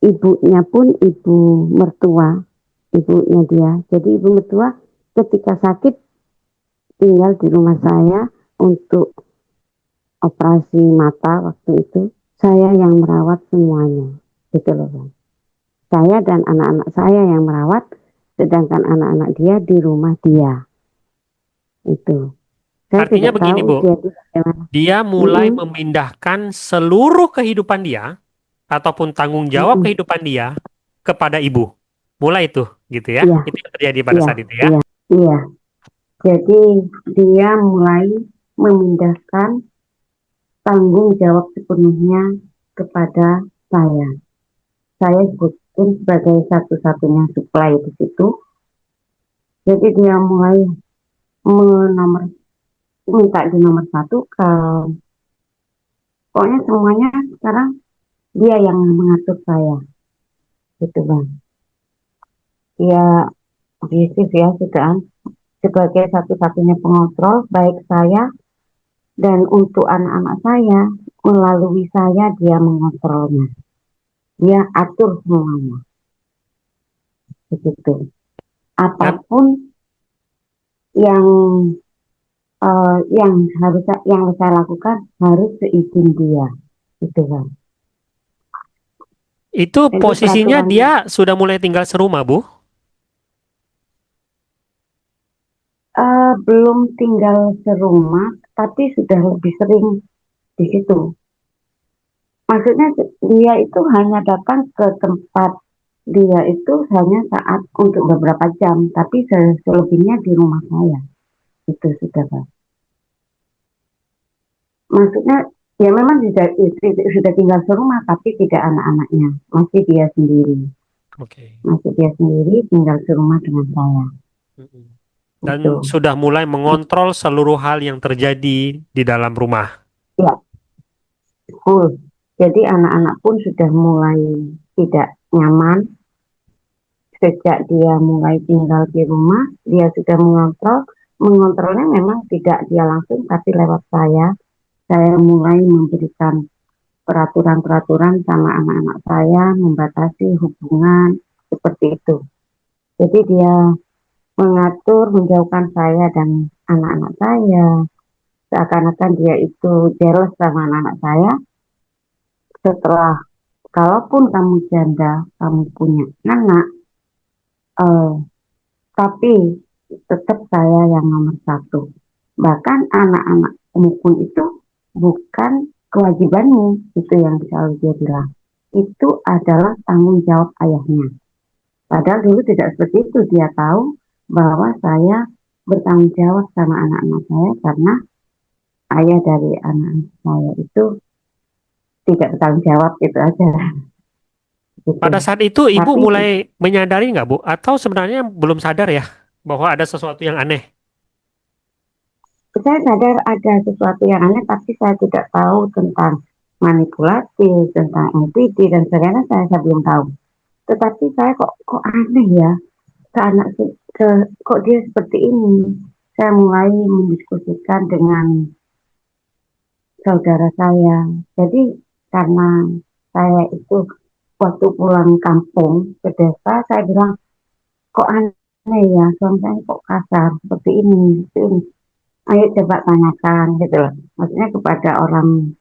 ibunya pun ibu mertua, ibunya dia. Jadi ibu mertua ketika sakit tinggal di rumah saya untuk operasi mata waktu itu. Saya yang merawat semuanya, gitu loh Bang. Saya dan anak-anak saya yang merawat, sedangkan anak-anak dia di rumah dia. Itu. Saya Artinya tidak begini tahu Bu, dia itu bagaimana. dia mulai memindahkan seluruh kehidupan dia ataupun tanggung jawab kehidupan dia kepada ibu. Mulai itu gitu ya. Iya, Itu yang terjadi pada iya, saat itu ya. iya, iya. Jadi dia mulai memindahkan tanggung jawab sepenuhnya kepada saya. sebagai satu-satunya supply di situ. Jadi dia mulai minta di nomor satu ke, pokoknya semuanya sekarang dia yang mengatur saya, gitu bang. Dia agresif ya sudah, sebagai satu-satunya pengontrol baik saya dan untuk anak-anak saya, melalui saya dia mengontrolnya, dia atur semuanya, begitu. Dan Apapun yang yang saya lakukan harus seizin dia, gitu kan. itu Jadi posisinya peraturan dia sudah mulai tinggal serumah, Bu? belum tinggal serumah, tapi sudah lebih sering di situ. Maksudnya dia itu hanya datang ke tempat dia itu hanya saat untuk beberapa jam, tapi selebihnya di rumah saya. Itu sudah Pak. Maksudnya ya memang sudah tinggal serumah, tapi tidak anak-anaknya, masih dia sendiri. Oke. Masih dia sendiri tinggal serumah dengan saya. Mm-mm. Itu. Dan sudah mulai mengontrol seluruh hal yang terjadi di dalam rumah. Ya, full. Jadi anak-anak pun sudah mulai tidak nyaman sejak dia mulai tinggal di rumah. Dia sudah mengontrol. Mengontrolnya memang tidak dia langsung, tapi lewat saya. Saya mulai memberikan peraturan-peraturan sama anak-anak saya, membatasi hubungan seperti itu. Jadi dia mengatur, menjauhkan saya dan anak-anak saya. Seakan-akan dia itu jealous sama anak-anak saya. Setelah, kalaupun kamu janda, kamu punya anak, eh, tapi tetap saya yang nomor satu. Bahkan anak-anakmu pun itu bukan kewajibanmu, itu yang selalu dia bilang. Itu adalah tanggung jawab ayahnya. Padahal dulu tidak seperti itu. Dia tahu bahwa saya bertanggung jawab sama anak-anak saya karena ayah dari anak-anak saya itu tidak bertanggung jawab, itu aja. Gitu. Pada saat itu ibu Tapi mulai menyadari nggak, Bu? Atau sebenarnya belum sadar ya bahwa ada sesuatu yang aneh? saya sadar ada sesuatu yang aneh, tapi saya tidak tahu tentang manipulasi, tentang NPT dan sebagainya. Saya belum tahu. Tetapi saya kok aneh ya, ke anak kok dia seperti ini. Saya mulai mendiskusikan dengan saudara saya. Jadi karena saya itu waktu pulang kampung ke desa, saya bilang kok aneh ya, suami saya kok kasar seperti ini, seperti ini. Ayo coba tanyakan gitu loh. Maksudnya kepada orang,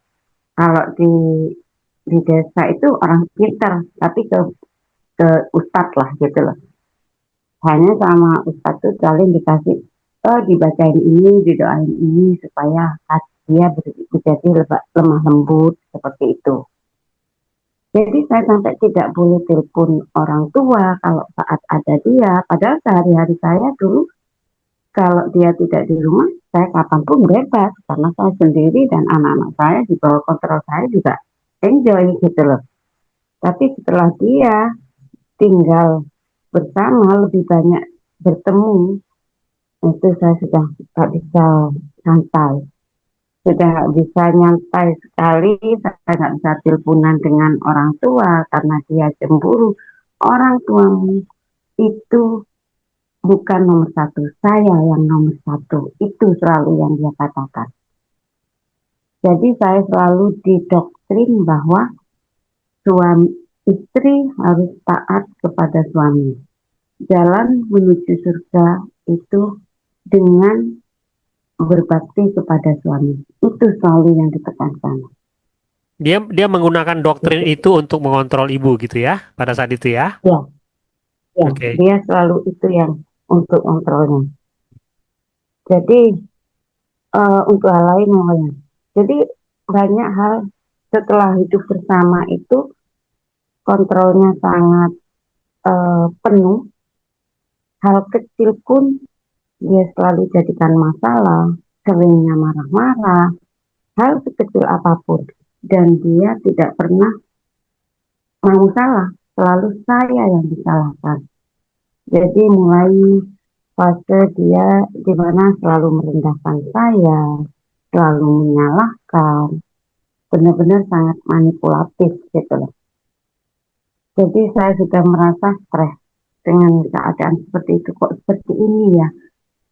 kalau di desa itu orang pintar, tapi ke ustadz lah gitu loh. Hanya sama ustadz itu saling dikasih, dibacain ini, didoain ini supaya hati dia menjadi lemah lembut seperti itu. Jadi saya sampai tidak boleh telepon orang tua kalau saat ada dia. Padahal sehari-hari saya dulu kalau dia tidak di rumah, saya kapanpun bebas karena saya sendiri dan anak-anak saya di bawah kontrol saya juga enjoy gitu loh. Tapi setelah dia tinggal bersama, lebih banyak bertemu, itu saya sudah tak bisa santai. Sudah nggak bisa nyantai sekali, saya nggak bisa teleponan dengan orang tua karena dia cemburu. Orang tuamu itu bukan nomor satu, saya yang nomor satu. Itu selalu yang dia katakan. Jadi saya selalu didoktrin bahwa suami istri harus taat kepada suami. Jalan menuju surga itu dengan berbakti kepada suami. Itu selalu yang ditekankan. Dia menggunakan doktrin Gitu. itu untuk mengontrol ibu gitu ya, pada saat itu ya. Ya, ya, Oke. dia selalu itu yang untuk kontrolnya. Jadi untuk hal lain namanya. Jadi banyak hal setelah hidup bersama itu kontrolnya sangat penuh. Hal kecil pun dia selalu jadikan masalah, seringnya marah-marah, hal sekecil apapun. Dan dia tidak pernah mau salah. selalu saya yang disalahkan. Jadi mulai fase dia di mana selalu merendahkan saya, selalu menyalahkan, benar-benar sangat manipulatif gitu loh. Jadi saya sudah merasa stres dengan keadaan seperti itu, kok seperti ini ya.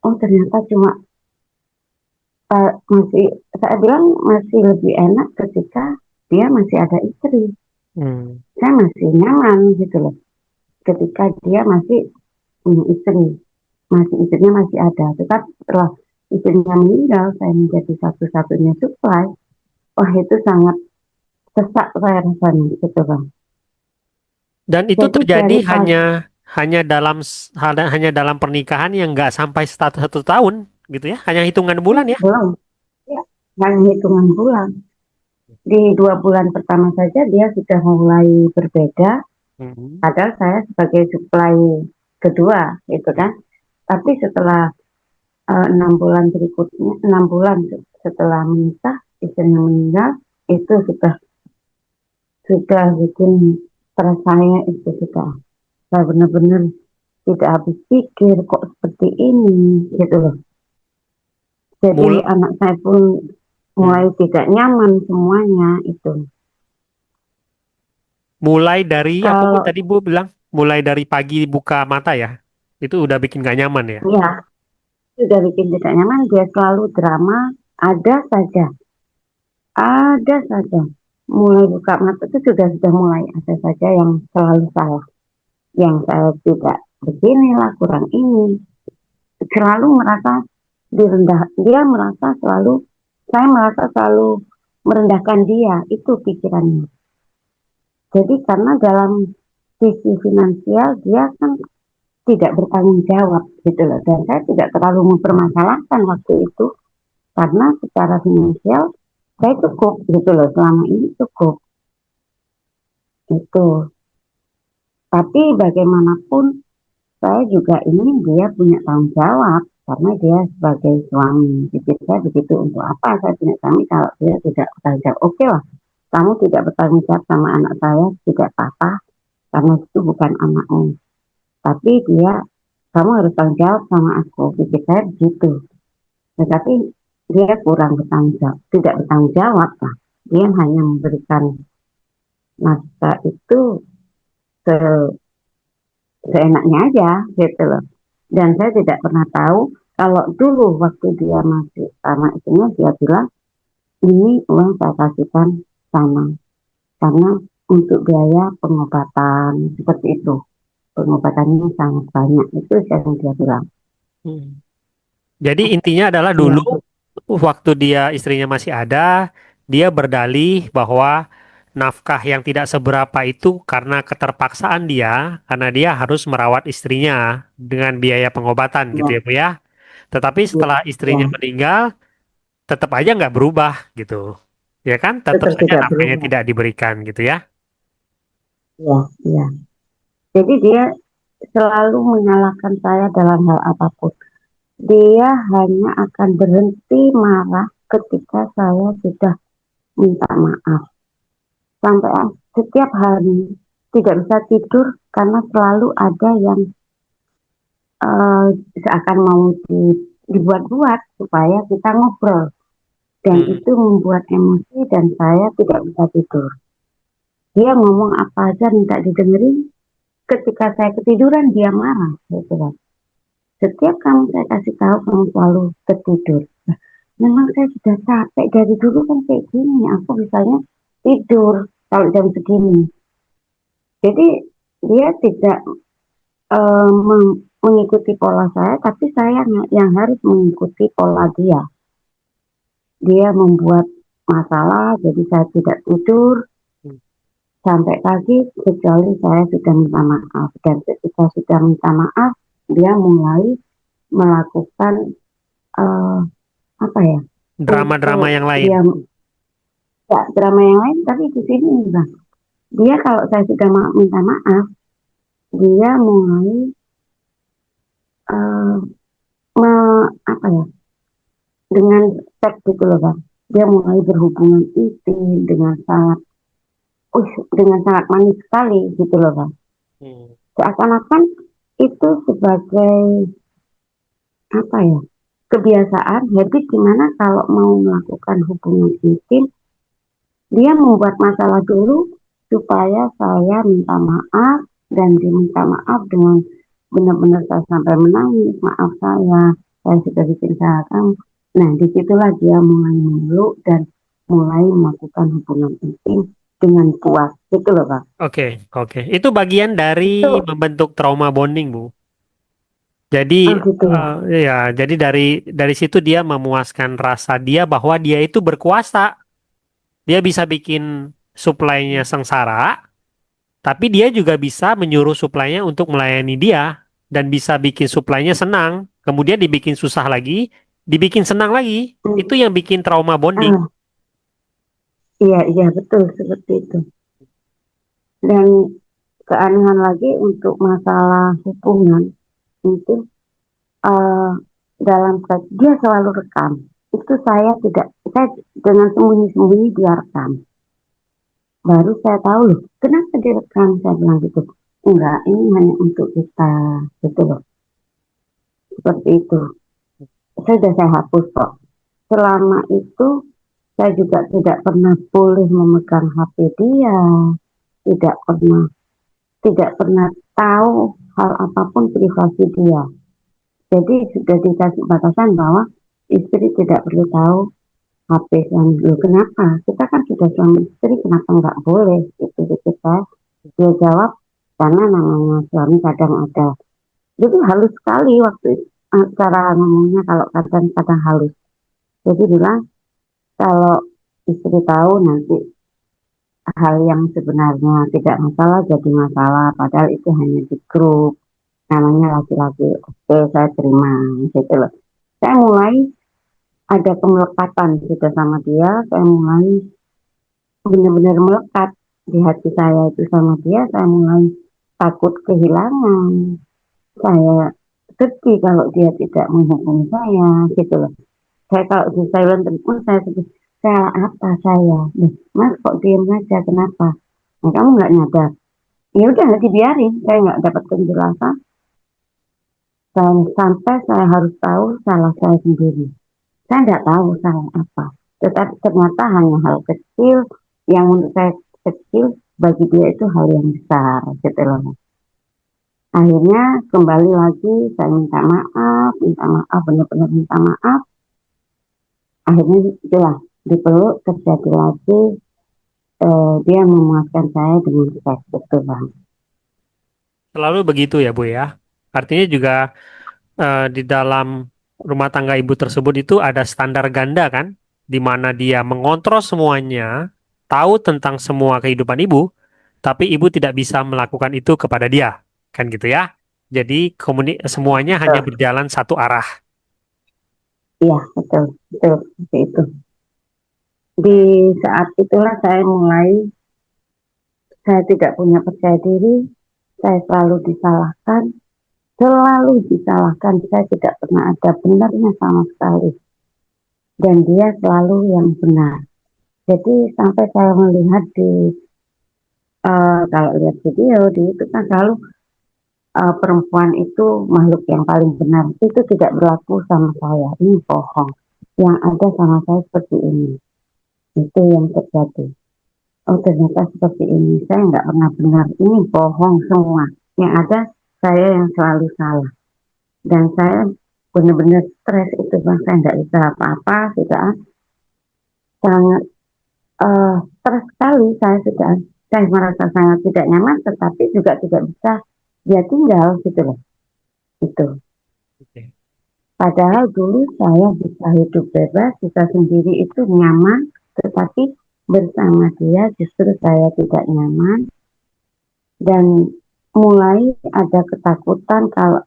Oh ternyata cuma masih, saya bilang masih lebih enak ketika dia masih ada istri. Hmm. Saya masih nyaman gitu loh. Ketika dia masih punya istri, masih istrinya masih ada. Tetapi setelah istrinya meninggal, saya menjadi satu-satunya supply. Wah itu sangat sesak saya rasanya gitu bang. Dan itu Jadi terjadi dari pagi hanya dalam pernikahan yang nggak sampai 1 tahun gitu ya, hanya hitungan bulan ya. belum, ya, hanya hitungan bulan. Di 2 bulan pertama saja dia sudah mulai berbeda. Hmm. Padahal saya sebagai supply kedua, itu kan. Tapi setelah 6 bulan berikutnya, 6 bulan setelah menikah, istrinya meninggal, itu sudah bikin stres saya itu sudah. Saya benar-benar tidak habis pikir kok seperti ini, gitu loh. Jadi Mul anak saya pun mulai hmm. tidak nyaman semuanya itu. Mulai dari apa Bu Kalau tadi Bu bilang? Mulai dari pagi buka mata ya. Itu udah bikin nggak nyaman ya. ya sudah bikin tidak nyaman, dia selalu drama, ada saja, ada saja. Mulai buka mata itu sudah mulai ada saja yang selalu salah, yang saya tidak beginilah kurang ini, selalu merasa direndah, dia merasa selalu, saya merasa selalu merendahkan dia, itu pikirannya. Jadi karena dalam sisi finansial dia kan tidak bertanggung jawab gitu loh, dan saya tidak terlalu mempermasalahkan waktu itu karena secara finansial saya cukup gitu loh, selama ini cukup itu. Tapi bagaimanapun saya juga ingin dia punya tanggung jawab karena dia sebagai suami. Jadi saya begitu, untuk apa saya punya suami kalau dia tidak bertanggung jawab. Oke lah, kamu tidak bertanggung jawab sama anak saya, tidak apa-apa karena itu bukan anakmu. Tapi dia, kamu harus tanggung jawab sama aku. Pikir saya begitu. Tetapi dia kurang bertanggung jawab, tidak bertanggung jawab lah. Dia hanya memberikan nafkah itu se seenaknya aja gitu loh. Dan saya tidak pernah tahu kalau dulu waktu dia masih sama istrinya, dia bilang ini uang saya kasihkan sama karena untuk biaya pengobatan seperti itu, pengobatannya sangat banyak, itu yang dia bilang. Hmm. Jadi intinya adalah Iya, dulu waktu dia istrinya masih ada, dia berdalih bahwa nafkah yang tidak seberapa itu karena keterpaksaan dia, karena dia harus merawat istrinya dengan biaya pengobatan gitu ya iya, Bu ya. Tetapi iya, setelah iya, istrinya meninggal, tetap aja nggak berubah gitu. Ya kan? Tetap tetap saja tidak nafkahnya berubah. tidak diberikan gitu ya. Iya, iya. Jadi dia selalu menyalahkan saya dalam hal apapun. Dia hanya akan berhenti marah ketika saya sudah minta maaf. Sampai setiap hari tidak bisa tidur karena selalu ada yang eh, seakan mau dibuat-buat supaya kita ngobrol. Dan Hmm. itu membuat emosi dan saya tidak bisa tidur. Dia ngomong apa aja minta didengerin. Ketika saya ketiduran dia marah. Gitu kan. Setiap kamu saya kasih tahu kamu selalu tertidur. Nah, memang saya sudah capek dari dulu kan kayak gini. Aku bisanya tidur kalau jam segini. Jadi dia tidak mengikuti pola saya, tapi saya yang harus mengikuti pola dia. Dia membuat masalah, jadi saya tidak tidur sampai pagi kecuali saya sudah minta maaf. Dan ketika sudah minta maaf, dia mulai melakukan uh, apa ya? Drama-drama Untuk yang lain. dia ya, drama yang lain, tapi di sini bang, dia kalau saya sudah minta maaf, dia mulai uh, apa ya? Dengan seks gitu loh bang. Dia mulai berhubungan intim dengan sangat dengan sangat manis sekali gitu loh Bang. Hmm. Seakan-akan itu sebagai apa ya, kebiasaan habit dimana kalau mau melakukan hubungan intim dia membuat masalah dulu supaya saya minta maaf dan diminta maaf dengan benar-benar saya sampai menangis, maaf saya sudah bikin salah kamu. Nah disitulah dia mulai meluk dan mulai melakukan hubungan intim dengan puas gitu loh Bang. Oke, oke. Itu bagian dari Itu membentuk trauma bonding, Bu. Jadi, oh gitu ya. eh, ya, jadi dari situ dia memuaskan rasa dia bahwa dia itu berkuasa. Dia bisa bikin suplainya sengsara, tapi dia juga bisa menyuruh suplainya untuk melayani dia dan bisa bikin suplainya senang. Kemudian dibikin susah lagi, dibikin senang lagi. Itu Hmm. yang bikin trauma bonding. Ah, iya iya betul seperti itu. Dan keanehan lagi untuk masalah hubungan itu eh, dalam dia selalu rekam. Itu saya dengan sembunyi-sembunyi dia rekam. Baru saya tahu loh, kenapa direkam? Saya bilang gitu. Enggak, ini hanya untuk kita, gitu loh. Seperti itu. Sudah saya hapus kok. Selama itu saya juga tidak pernah boleh memegang HP dia, tidak pernah tidak pernah tahu hal apapun privasi dia. Jadi sudah dikasih batasan bahwa istri tidak perlu tahu HP suami. Loh, kenapa? Kita kan sudah suami istri, kenapa nggak boleh? Itu kita. Dia jawab, karena namanya suami kadang ada. Jadi halus sekali waktu itu. Cara ngomongnya kalau kadang-kadang halus. Jadi bilang, kalau istri tahu nanti hal yang sebenarnya tidak masalah jadi masalah. Padahal itu hanya di grup. Namanya laki-laki. Oke, saya terima. Gitu loh. Saya mulai ada kemelekatan juga sama dia. Saya mulai benar-benar melekat di hati saya itu sama dia. Saya mulai takut kehilangan. Saya sedih kalau dia tidak menghubungi saya gitu loh. Saya kalau di silent pun saya sedih. Salah apa saya? Nih, Mas kok diam saja? Kenapa? Nah, kamu nggak nyadar? Ya udah dibiarin. Saya nggak dapat penjelasan. Dan sampai saya harus tahu salah saya sendiri. Saya nggak tahu salah apa. Tetapi ternyata hanya hal kecil yang menurut saya kecil bagi dia itu hal yang besar gitu loh. Akhirnya kembali lagi saya minta maaf, benar-benar minta maaf. Akhirnya itulah dipeluk terjadi lagi dia memuaskan saya dengan seks itu Bang. Selalu begitu ya, Bu ya. Artinya juga di dalam rumah tangga ibu tersebut itu ada standar ganda kan, di mana dia mengontrol semuanya, tahu tentang semua kehidupan ibu, tapi ibu tidak bisa melakukan itu kepada dia, kan gitu ya. Jadi semuanya hanya Betul. berjalan satu arah. Iya betul, betul seperti itu. Di saat itulah saya mulai, saya tidak punya percaya diri, saya selalu disalahkan, saya tidak pernah ada benarnya sama sekali. Dan dia selalu yang benar. Jadi sampai saya melihat kalau lihat video di itu kan selalu perempuan itu makhluk yang paling benar. Itu tidak berlaku sama saya. Ini bohong. Yang ada sama saya seperti ini. Itu yang terjadi. Oh ternyata seperti ini. Saya nggak pernah benar. Ini bohong semua. Yang ada saya yang selalu salah. Dan saya benar-benar stres itu bang. Saya nggak bisa apa-apa. Sudah sangat stres sekali. Saya merasa sangat tidak nyaman. Tetapi juga tidak bisa dia tinggal gitu loh. Itu. Oke. Padahal dulu saya bisa hidup bebas, bisa sendiri itu nyaman, tetapi bersama dia justru saya tidak nyaman dan mulai ada ketakutan kalau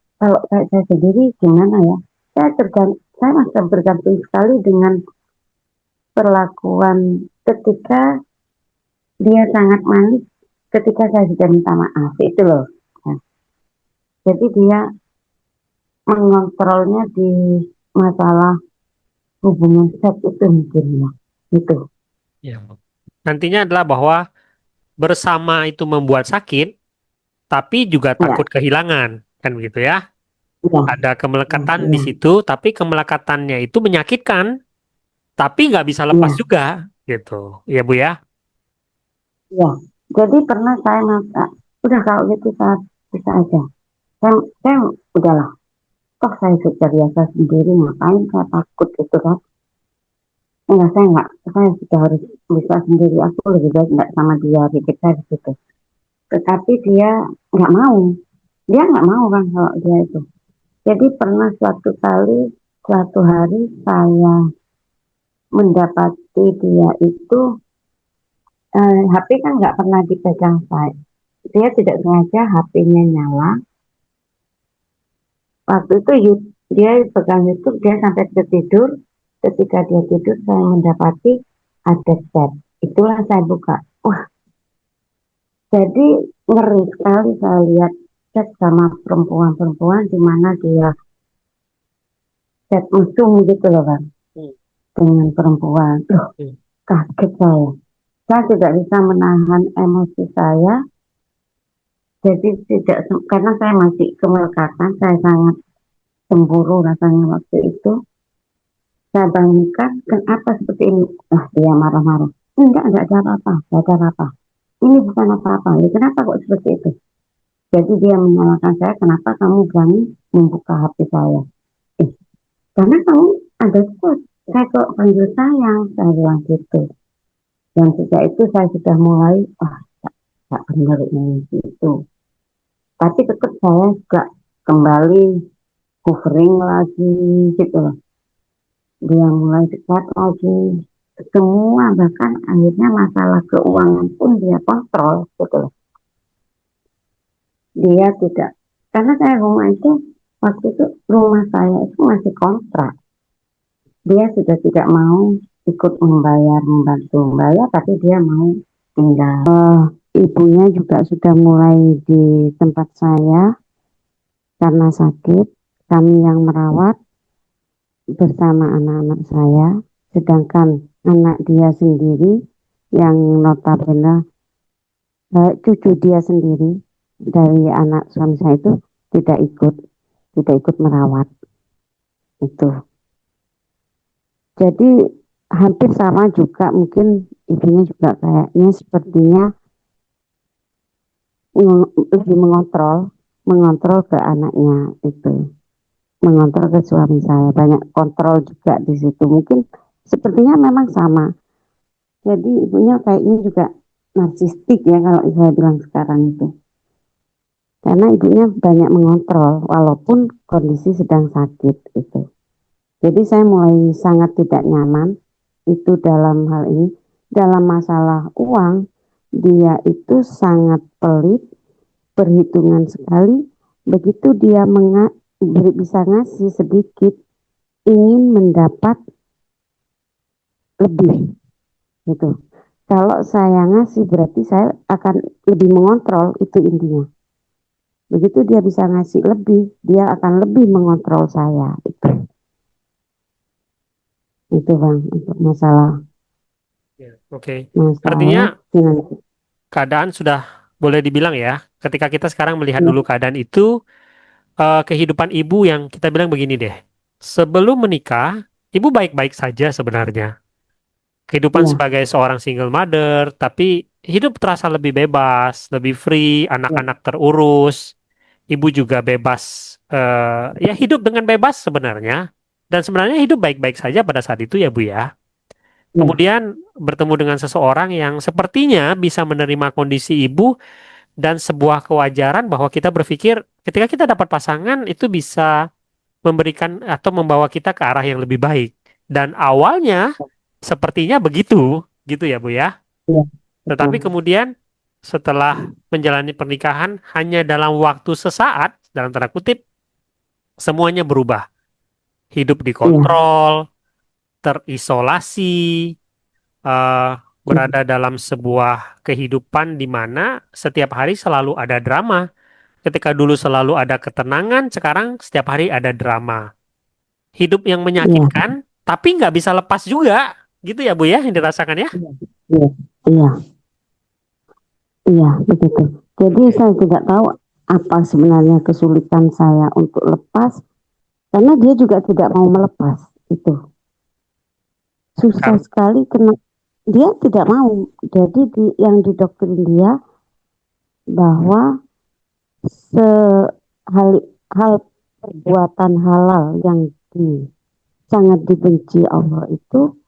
saya sendiri gimana ya? Saya masih bergantung sekali dengan perlakuan ketika dia sangat manis, ketika saya sudah minta maaf itu loh. Nah, jadi dia mengontrolnya di masalah hubungan seks itu mungkin ya. Itu. Ya. Nantinya adalah bahwa bersama itu membuat sakit, tapi juga iya, takut kehilangan, kan begitu ya? iya, Ada iya, kemelekatan di iya, situ, tapi kemelekatannya itu menyakitkan, tapi nggak bisa lepas iya, juga, gitu. Ya Bu ya? iya. Jadi pernah saya ngata, udah kalau gitu saya bisa aja. Saya udahlah, toh saya sudah biasa sendiri, ngapain saya takut gitu kan. Enggak, saya sudah harus bisa sendiri, aku lebih baik nggak sama dia, pikir saya gitu. Tetapi dia nggak mau, dia nggak mau kan kalau dia itu. Jadi pernah suatu kali, suatu hari saya mendapati dia itu, HP kan nggak pernah dipegang saya. Dia tidak sengaja HP-nya nyala. Waktu itu dia pegang YouTube, dia sampai tertidur. Ketika dia tidur, saya mendapati ada chat. Itulah saya buka. Wah, jadi ngeri sekali saya lihat chat sama perempuan-perempuan di mana dia chat mesum gitu loh kan Hmm. dengan perempuan. Loh, Hmm. kaget saya. Saya tidak bisa menahan emosi saya. Jadi tidak karena saya masih kemelekatan, saya sangat cemburu rasanya waktu itu. Saya bayangkan kenapa seperti ini. Ah, dia marah-marah. Enggak ada apa-apa, enggak ada apa-apa. Ini bukan apa-apa. Ya, kenapa kok seperti itu? Jadi dia menyalahkan saya, kenapa kamu berani membuka HP saya? Eh, karena kamu ada chat. Saya kok panggil sayang, saya bilang gitu. Dan sejak itu saya sudah mulai, tak benar ini itu. Tapi tetap saya juga kembali hovering lagi gitu loh. Dia mulai dekat lagi. Semua bahkan akhirnya masalah keuangan pun dia kontrol gitu loh. Dia tidak, karena saya rumah itu waktu itu rumah saya itu masih kontrak. Dia sudah tidak mau ikut membayar, membantu membayar, tapi dia mau tinggal. Ibunya juga sudah mulai di tempat saya karena sakit. Kami yang merawat bersama anak-anak saya, sedangkan anak dia sendiri yang notabene cucu dia sendiri dari anak suami saya itu tidak ikut tidak ikut merawat itu. Jadi hampir sama juga mungkin ibunya juga kayaknya sepertinya lebih mengontrol ke anaknya itu, mengontrol ke suami saya, banyak kontrol juga di situ. Mungkin sepertinya memang sama. Jadi ibunya kayaknya juga narsistik ya kalau saya bilang sekarang itu. Karena ibunya banyak mengontrol walaupun kondisi sedang sakit itu. Jadi saya mulai sangat tidak nyaman itu dalam hal ini. Dalam masalah uang, dia itu sangat pelit, perhitungan sekali. Begitu dia bisa ngasih sedikit, ingin mendapat lebih gitu. Kalau saya ngasih berarti saya akan lebih mengontrol, itu intinya. Begitu dia bisa ngasih lebih, dia akan lebih mengontrol saya. Itu Bang, untuk masalah Ya, oke. Artinya masalah finansial. keadaan sudah boleh dibilang ya, ketika kita sekarang melihat Iya, dulu keadaan itu, kehidupan ibu yang kita bilang begini deh. Sebelum menikah, ibu baik-baik saja sebenarnya. Kehidupan iya, sebagai seorang single mother, tapi hidup terasa lebih bebas, lebih free, iya, anak-anak terurus, ibu juga bebas, ya hidup dengan bebas sebenarnya. Dan sebenarnya hidup baik-baik saja pada saat itu ya Bu ya. iya, Kemudian bertemu dengan seseorang yang sepertinya bisa menerima kondisi ibu dan sebuah kewajaran bahwa kita berpikir ketika kita dapat pasangan itu bisa memberikan atau membawa kita ke arah yang lebih baik. Dan awalnya sepertinya begitu, gitu ya Bu ya. iya, betul. Tetapi kemudian setelah menjalani pernikahan hanya dalam waktu sesaat, dalam tanda kutip, semuanya berubah. Hidup Iya, dikontrol, terisolasi, eh, iya, berada dalam sebuah kehidupan di mana setiap hari selalu ada drama. Ketika dulu selalu ada ketenangan, sekarang setiap hari ada drama. Hidup yang iya, menyakitkan, tapi nggak bisa lepas juga. Gitu ya Bu ya, yang dirasakan ya? iya, iya, iya, Iya, begitu. Jadi Oke. saya tidak tahu apa sebenarnya kesulitan saya untuk lepas, karena dia juga tidak mau melepas. Itu susah Karena sekali kena. Dia tidak mau. Jadi yang didoktrin dia bahwa hal hal perbuatan halal yang sangat dibenci Allah itu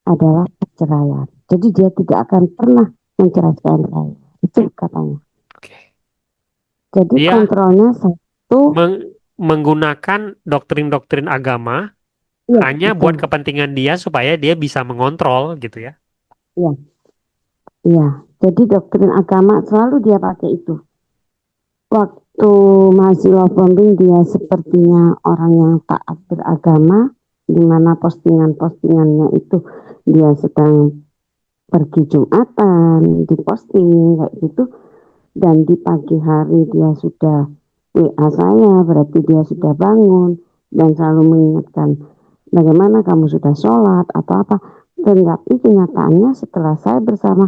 adalah perceraian. Jadi dia tidak akan pernah menceraikan saya. Itu katanya. oke. Jadi Dia kontrolnya satu, menggunakan doktrin-doktrin agama iya hanya buat betul, kepentingan dia supaya dia bisa mengontrol gitu ya. iya, iya. Jadi doktrin agama selalu dia pakai itu. Waktu masih love bombing dia sepertinya orang yang taat beragama, di mana postingan-postingannya itu dia sedang pergi Jumatan, diposting kayak gitu, dan di pagi hari dia sudah WA saya, berarti dia sudah bangun dan selalu mengingatkan bagaimana kamu sudah sholat atau apa. Tetapi kenyataannya setelah saya bersama,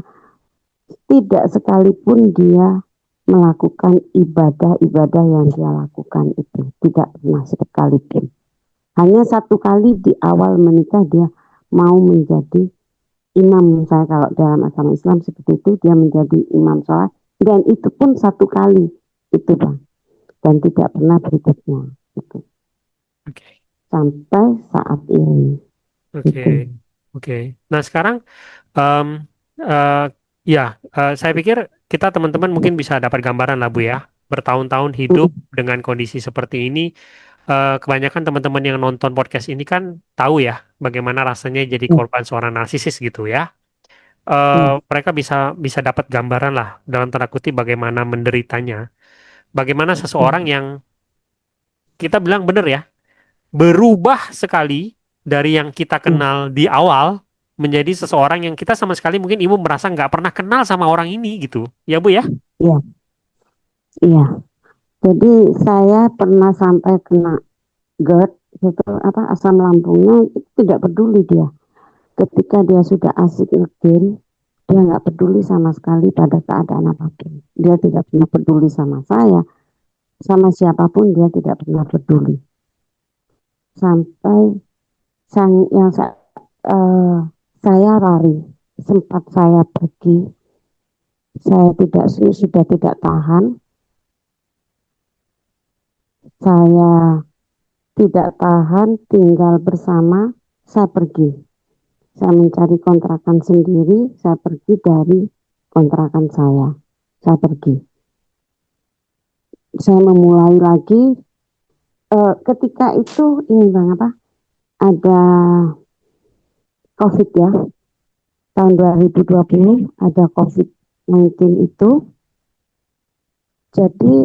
tidak sekalipun dia melakukan ibadah-ibadah yang dia lakukan itu, tidak pernah sekalipun. Hanya satu kali di awal menikah dia mau menjadi imam. Saya kalau dalam agama Islam seperti itu, dia menjadi imam sholat, dan itu pun satu kali itu bang, dan tidak pernah berikutnya itu Oke. sampai saat ini Oke. itu. Oke. Nah, sekarang em, eh, ya saya pikir kita teman-teman mungkin bisa dapat gambaran lah Bu ya. Bertahun-tahun hidup Mm-mm. dengan kondisi seperti ini, kebanyakan teman-teman yang nonton podcast ini kan tahu ya bagaimana rasanya jadi Ya, korban seorang narsisis gitu ya. ya, Mereka bisa bisa dapat gambaran lah dalam tanda kutip bagaimana menderitanya. Bagaimana seseorang ya, yang kita bilang benar ya, berubah sekali dari yang kita ya, kenal di awal menjadi seseorang yang kita sama sekali mungkin ibu merasa nggak pernah kenal sama orang ini gitu. Ya Bu ya? ya, iya. Jadi saya pernah sampai kena GERD, itu apa, asam lambungnya itu tidak peduli dia. Ketika dia sudah asik ngegame, dia nggak peduli sama sekali pada keadaan apapun. Dia tidak pernah peduli sama saya, sama siapapun dia tidak pernah peduli. Sampai sang yang eh, saya lari, sempat saya pergi, saya tidak sudah tidak tahan, saya tidak tahan tinggal bersama, saya pergi. Saya mencari kontrakan sendiri, saya pergi dari kontrakan saya pergi. Saya memulai lagi, ketika itu ini bang apa, ada COVID ya, tahun 2020 ada COVID-19 itu, jadi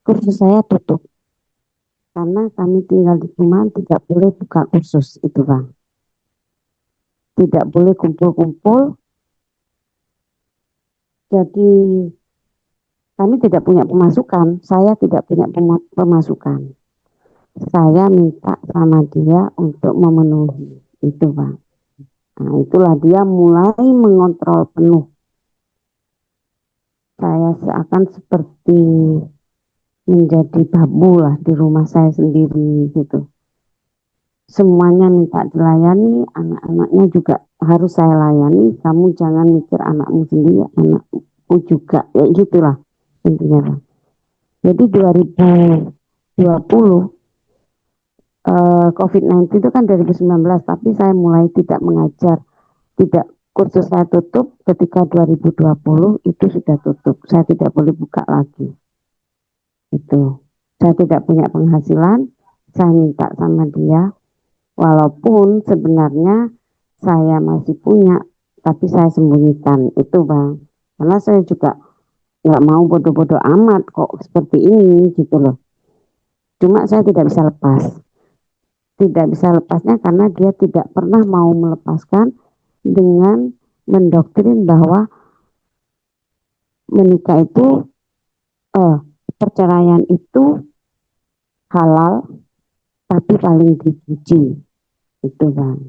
kursus saya tutup karena kami tinggal di rumah, tidak boleh buka kursus itu bang, tidak boleh kumpul-kumpul, jadi kami tidak punya pemasukan, saya tidak punya pemasukan, saya minta sama dia untuk memenuhi itu bang. Nah itulah dia mulai mengontrol penuh, saya seakan seperti menjadi babu lah di rumah saya sendiri gitu. Semuanya minta dilayani, anak-anaknya juga harus saya layani. Kamu jangan mikir anakmu sendiri, anakku juga. Ya gitulah intinya bang. Jadi 2020 COVID-19 itu kan 2019, tapi saya mulai tidak mengajar, tidak, kursus saya tutup ketika 2020 itu sudah tutup. Saya tidak boleh buka lagi. Itu. Saya tidak punya penghasilan, saya minta sama dia, walaupun sebenarnya saya masih punya, tapi saya sembunyikan itu bang. Karena saya juga nggak mau bodoh-bodoh amat kok seperti ini gitu loh. Cuma saya tidak bisa lepas. Tidak bisa lepasnya karena dia tidak pernah mau melepaskan dengan mendoktrin bahwa menikah itu, eh, perceraian itu halal tapi paling dipuji itu bang.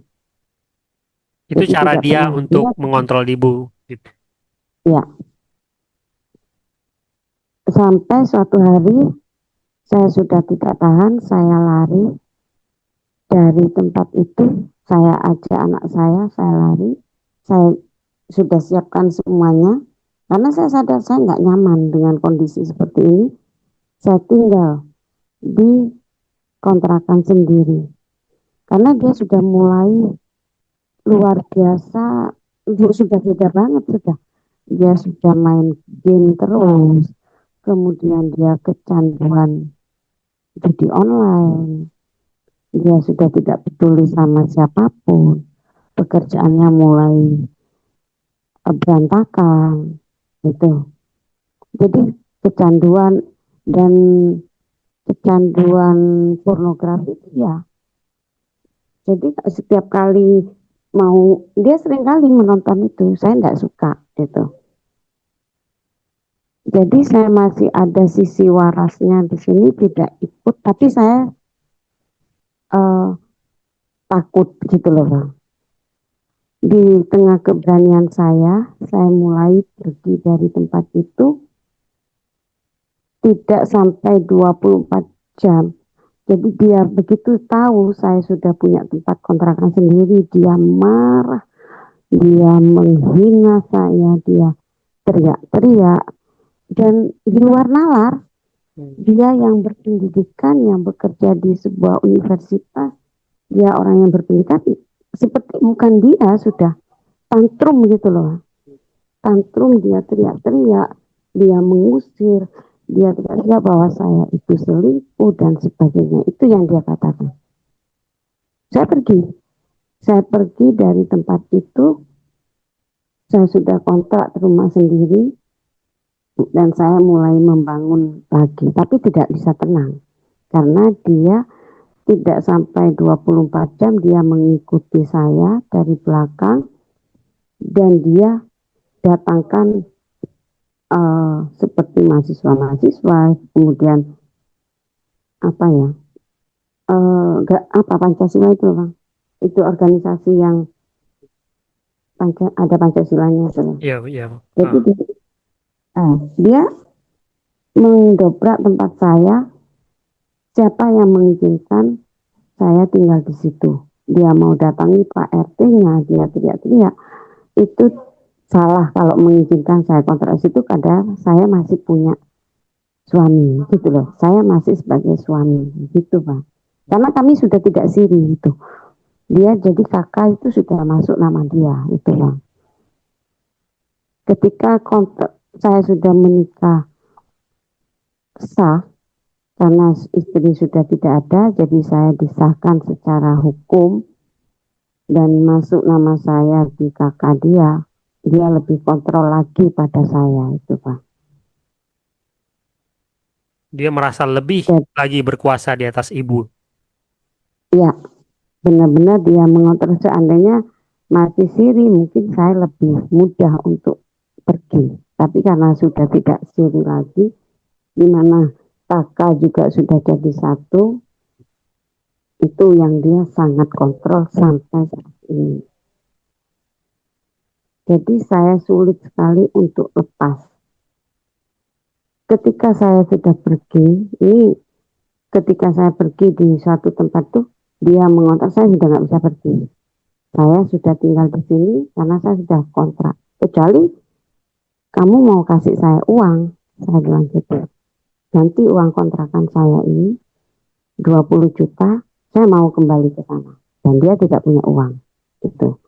Itu Jadi cara tidak dia pernah untuk dia, mengontrol ibu. Gitu. ya Sampai suatu hari saya sudah tidak tahan, saya lari dari tempat itu, saya ajak anak saya lari, saya sudah siapkan semuanya, karena saya sadar saya nggak nyaman dengan kondisi seperti ini. Saya tinggal di kontrakan sendiri, karena dia sudah mulai luar biasa, sudah beda banget sudah. Dia sudah main game terus, kemudian dia kecanduan judi online, dia sudah tidak peduli sama siapapun, pekerjaannya mulai berantakan gitu. Jadi kecanduan dan kecanduan pornografi ya. Jadi setiap kali mau, dia sering kali menonton itu, saya tidak suka itu. Jadi saya masih ada sisi warasnya di sini, tidak ikut, tapi saya takut gitu loh Bang. Di tengah keberanian saya mulai pergi dari tempat itu tidak sampai 24 jam. Jadi dia begitu tahu saya sudah punya tempat kontrakan sendiri, dia marah, dia menghina saya, dia teriak-teriak, dan di luar nalar, dia yang berpendidikan, yang bekerja di sebuah universitas, dia orang yang berpendidikan, seperti bukan dia sudah tantrum gitu loh, tantrum, dia teriak-teriak, dia mengusir, dia teriak bahwa saya itu selingkuh dan sebagainya. Itu yang dia katakan. Saya pergi dari tempat itu, saya sudah kontrak rumah sendiri, dan saya mulai membangun lagi, tapi tidak bisa tenang, karena dia tidak sampai 24 jam dia mengikuti saya dari belakang, dan dia datangkan seperti mahasiswa-mahasiswa, kemudian apa ya, apa Pancasila itu Bang, itu organisasi yang ada Pancasilanya itu. Iya, iya. Jadi dia mendobrak tempat saya, siapa yang mengizinkan saya tinggal di situ. Dia mau datangi Pak RT-nya, dia teriak-teriak. Itu salah kalau mengizinkan saya kontrak situ, karena saya masih punya suami gitu loh. Saya masih sebagai suami gitu Bang. Karena kami sudah tidak siri itu. Dia jadi kakak itu sudah masuk nama dia itu Bang. Ketika kontrak saya sudah menikah sah, karena istri sudah tidak ada, jadi saya disahkan secara hukum dan masuk nama saya di kakak dia lebih kontrol lagi pada saya itu Pak. Dia merasa lebih lagi berkuasa di atas ibu. Iya, benar-benar dia mengontrol. Seandainya masih siri, mungkin saya lebih mudah untuk pergi. Tapi karena sudah tidak siri lagi, di mana kakak juga sudah jadi satu, itu yang dia sangat kontrol sampai saat ini. Jadi saya sulit sekali untuk lepas. Ketika saya sudah pergi, ketika saya pergi di suatu tempat tuh, dia mengontrak, saya sudah nggak bisa pergi. Saya sudah tinggal di sini karena saya sudah kontrak. Kecuali kamu mau kasih saya uang, saya bilang gitu. Ganti uang kontrakan saya ini 20 juta, saya mau kembali ke sana. Dan dia tidak punya uang. Gitu.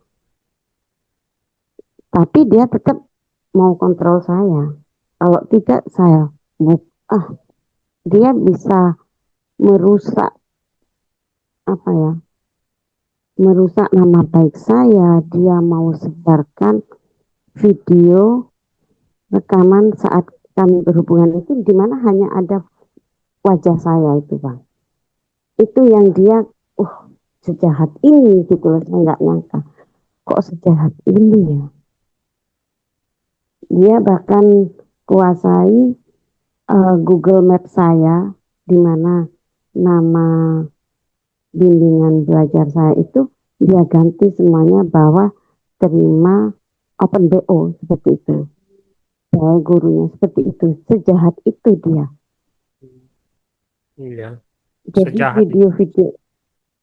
Tapi dia tetap mau kontrol saya. Kalau tidak saya dia bisa merusak merusak nama baik saya. Dia mau sebarkan video rekaman saat kami berhubungan itu, di mana hanya ada wajah saya itu Bang. Itu yang dia sejahat ini gitu loh. Saya nggak nyangka kok sejahat ini ya. Dia bahkan kuasai Google Map saya, di mana nama bimbingan belajar saya itu dia ganti semuanya bahwa terima Open BO seperti itu. saya gurunya seperti itu, sejahat itu dia. Iya, Jadi sejahat itu. video-video,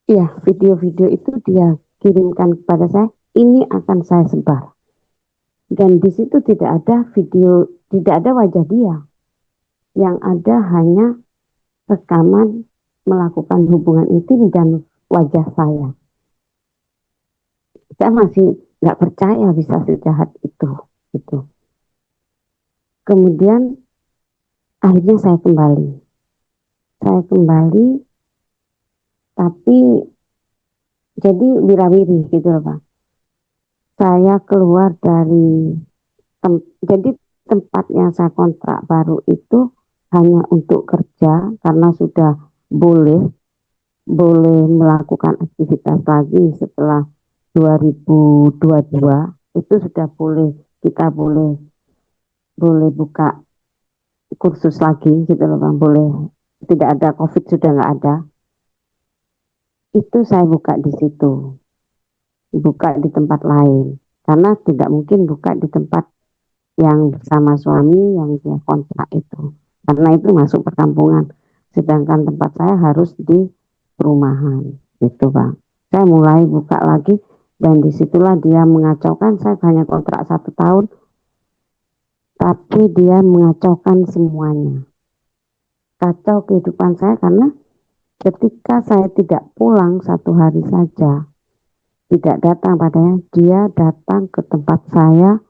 ya video-video itu dia kirimkan kepada saya, ini akan saya sebar. Dan di situ tidak ada video, tidak ada wajah dia. Yang ada hanya rekaman melakukan hubungan intim dan wajah saya. Saya masih nggak percaya bisa sejahat itu. Gitu. Kemudian akhirnya saya kembali. Saya kembali, tapi jadi wirawiri gitu loh Pak. Saya keluar dari jadi tempat yang saya kontrak baru itu hanya untuk kerja karena sudah boleh boleh melakukan aktivitas lagi setelah 2022 itu sudah boleh, kita boleh boleh buka kursus lagi gitu loh Bang, boleh, tidak ada COVID, sudah nggak ada. Itu saya buka di situ, buka di tempat lain karena tidak mungkin buka di tempat yang bersama suami yang dia kontrak itu, karena itu masuk perkampungan, sedangkan tempat saya harus di perumahan gitu Bang. Saya mulai buka lagi dan disitulah dia mengacaukan. Saya hanya kontrak 1 tahun tapi dia mengacaukan semuanya, kacau kehidupan saya karena ketika saya tidak pulang 1 hari saja, tidak datang padanya, dia datang ke tempat saya,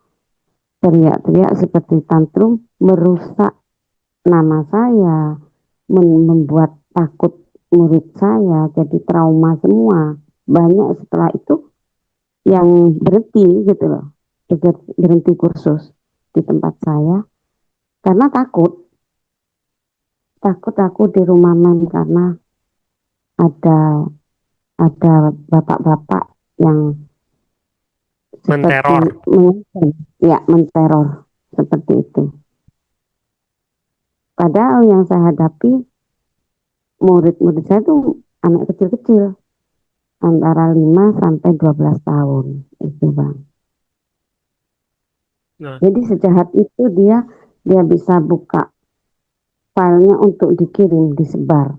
teriak-teriak seperti tantrum, merusak nama saya, membuat takut murid saya, jadi trauma semua. Banyak setelah itu yang berhenti gitu loh, berhenti kursus di tempat saya karena takut aku di rumah men, karena ada bapak-bapak yang seperti Menteror. menteror seperti itu. Padahal yang saya hadapi murid-murid saya tuh anak kecil-kecil antara 5 sampai 12 tahun itu Bang. Nah, Jadi sejahat itu dia bisa buka filenya untuk dikirim, disebar.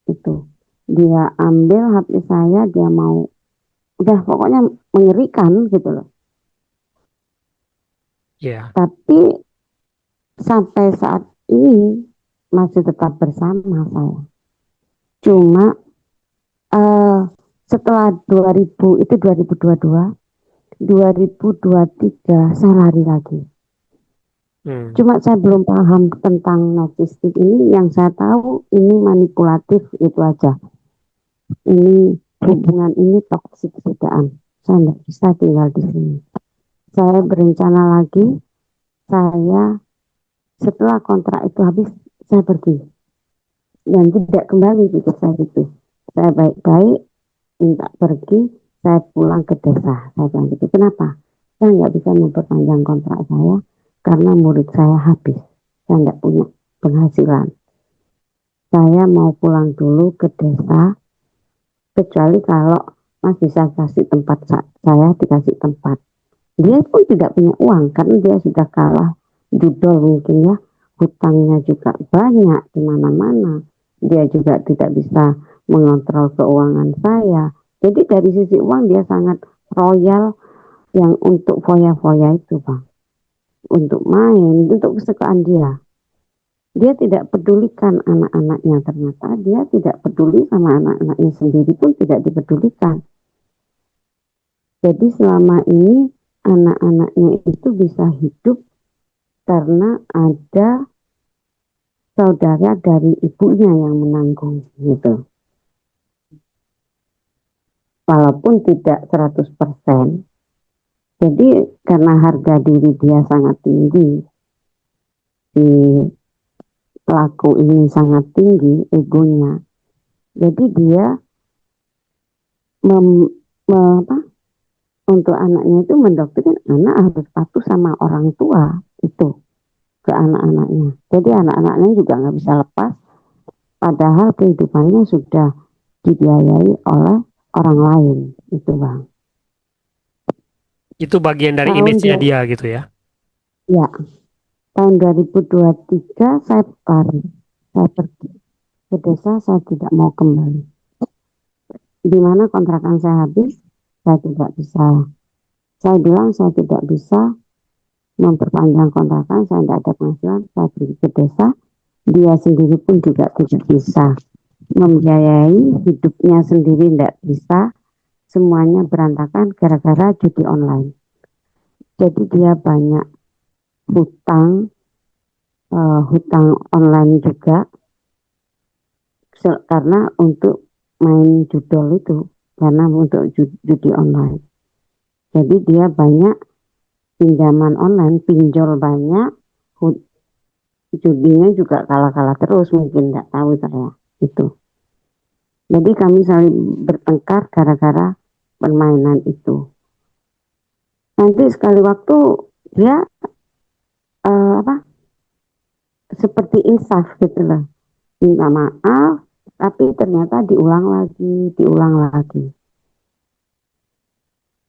Itu. Dia ambil HP saya, dia mau, udah pokoknya mengerikan gitu loh. ya. Tapi sampai saat ini masih tetap bersama saya. Cuma setelah 2000 itu 2022, 2023 saya lari lagi. Cuma saya belum paham tentang narcissistik ini. Yang saya tahu ini manipulatif, itu aja. Ini hubungan ini toksik sedaan. Saya tidak bisa tinggal di sini. Saya berencana lagi. Saya setelah kontrak itu habis, saya pergi dan tidak kembali pikir saya gitu. Saya baik-baik minta pergi, saya pulang ke desa. Saya bilang gitu. Kenapa? Saya nggak bisa memperpanjang kontrak saya karena murid saya habis. Saya nggak punya penghasilan. Saya mau pulang dulu ke desa, kecuali kalau Mas bisa kasih tempat, saya dikasih tempat. Dia pun tidak punya uang karena dia sudah kalah judol mungkin ya, hutangnya juga banyak di mana-mana. Dia juga tidak bisa mengontrol keuangan saya. Jadi dari sisi uang dia sangat royal, yang untuk foya-foya itu Bang. Untuk main, untuk kesukaan dia. Dia tidak pedulikan anak-anaknya, ternyata dia tidak peduli sama anak-anaknya sendiri pun tidak dipedulikan. Jadi selama ini anak-anaknya itu bisa hidup karena ada saudara dari ibunya yang menanggung gitu. Walaupun tidak 100%. Jadi karena harga diri dia sangat tinggi, si pelaku ini sangat tinggi egonya. Jadi dia untuk anaknya itu mendoktrin anak harus patuh sama orang tua itu ke anak-anaknya. Jadi anak-anaknya juga nggak bisa lepas, padahal kehidupannya sudah dibiayai oleh orang lain itu Bang. Itu bagian dari Tahun image-nya dia gitu ya. ya, tahun 2023 saya lari, saya pergi ke desa, saya tidak mau kembali. Di mana kontrakan saya habis, saya tidak bisa. Saya bilang saya tidak bisa memperpanjang kontrakan, saya tidak ada penghasilan, saya pergi ke desa. Dia sendiri pun juga tidak bisa membiayai hidupnya sendiri, tidak bisa. Semuanya berantakan gara-gara judi online. Jadi dia banyak hutang, hutang online juga, karena untuk main judol itu, karena untuk judi online. Jadi dia banyak pinjaman online, pinjol banyak, judinya juga kalah-kalah terus, mungkin nggak tahu saya itu. Jadi kami saling bertengkar gara-gara permainan itu. Nanti sekali waktu dia seperti insaf gitu loh, minta maaf, tapi ternyata diulang lagi.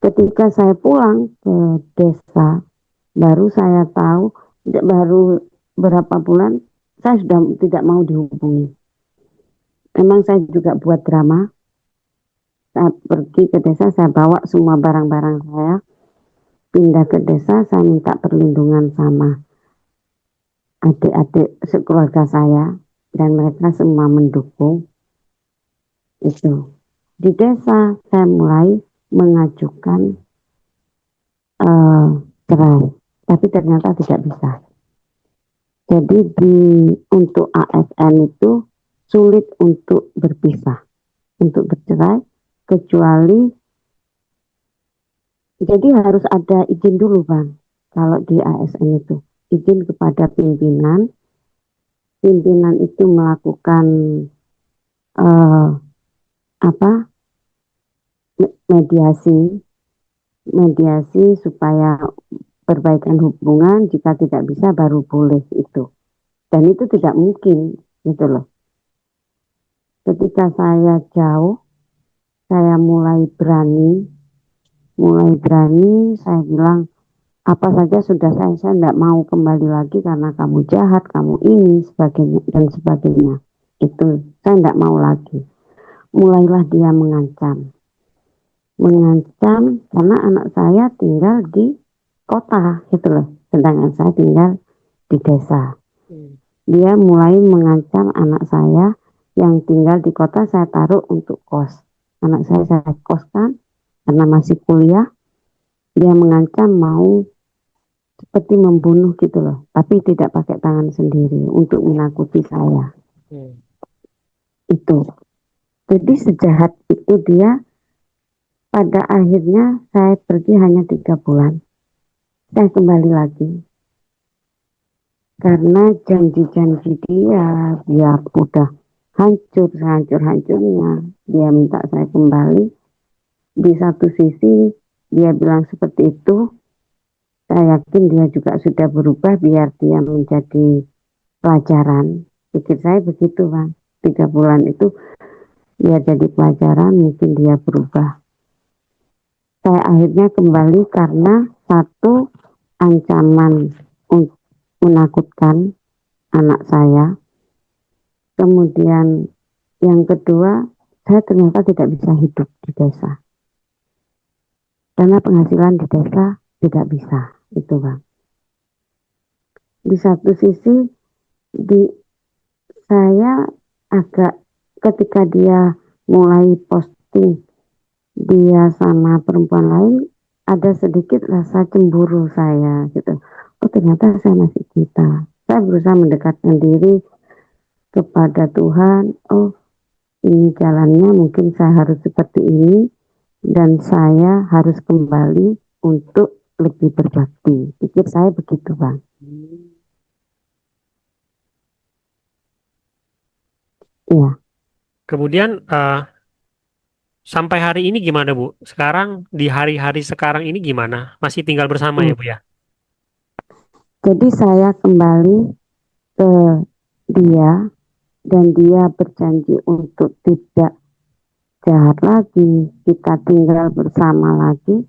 Ketika saya pulang ke desa, baru saya tahu, baru berapa bulan saya sudah tidak mau dihubungi. Memang saya juga buat drama. Saat pergi ke desa, saya bawa semua barang-barang saya, pindah ke desa, saya minta perlindungan sama adik-adik sekeluarga saya, dan mereka semua mendukung itu. Di desa saya mulai mengajukan cerai, tapi ternyata tidak bisa. Jadi untuk ASN itu sulit untuk berpisah, untuk bercerai, kecuali jadi harus ada izin dulu Bang. Kalau di ASN itu izin kepada pimpinan itu melakukan mediasi supaya perbaikan hubungan, jika tidak bisa baru boleh itu. Dan itu tidak mungkin gitu loh. Ketika saya jauh, saya mulai berani, saya bilang apa saja sudah saya tidak mau kembali lagi karena kamu jahat, kamu ini, sebagainya dan sebagainya. Itu saya tidak mau lagi. Mulailah dia mengancam karena anak saya tinggal di kota gitu loh, sedangkan saya tinggal di desa. Dia mulai mengancam anak saya yang tinggal di kota, saya taruh untuk kos. Anak saya koskan karena masih kuliah. Dia mengancam mau seperti membunuh gitu loh, tapi tidak pakai tangan sendiri untuk menakuti saya. Itu. Jadi sejahat itu dia. Pada akhirnya saya pergi hanya 3 bulan. Saya kembali lagi. Karena janji-janji dia udah hancur-hancurnya. Dia minta saya kembali. Di satu sisi dia bilang seperti itu. Saya yakin dia juga sudah berubah biar dia menjadi pelajaran. Pikir saya begitu Bang. 3 bulan itu biar jadi pelajaran, mungkin dia berubah. Saya akhirnya kembali karena satu, ancaman menakutkan anak saya. Kemudian yang kedua, saya ternyata tidak bisa hidup di desa. Karena penghasilan di desa tidak bisa, itu Bang. Di satu sisi, saya agak ketika dia mulai posting dia sama perempuan lain, ada sedikit rasa cemburu saya gitu. Oh ternyata saya masih cinta. Saya berusaha mendekatkan diri kepada Tuhan. Oh ini jalannya, mungkin saya harus seperti ini dan saya harus kembali untuk lebih berbakti. Pikir saya begitu Bang. Ya. Kemudian sampai hari ini gimana Bu? Sekarang di hari-hari sekarang ini gimana? Masih tinggal bersama ya Bu ya? Jadi saya kembali ke dia dan dia berjanji untuk tidak jahat lagi. Kita tinggal bersama lagi,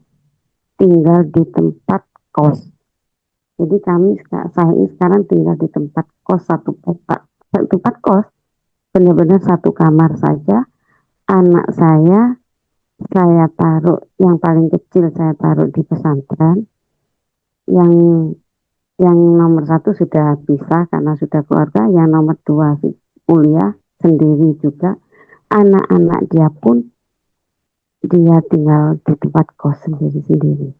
tinggal di tempat kos. Jadi saya ini sekarang tinggal di tempat kos satu petak, tempat kos benar-benar satu kamar saja. Anak saya taruh yang paling kecil saya taruh di pesantren. Yang nomor satu sudah bisa karena sudah keluarga. Yang nomor dua kuliah sendiri juga. Anak-anak dia pun dia tinggal di tempat kos sendiri-sendiri.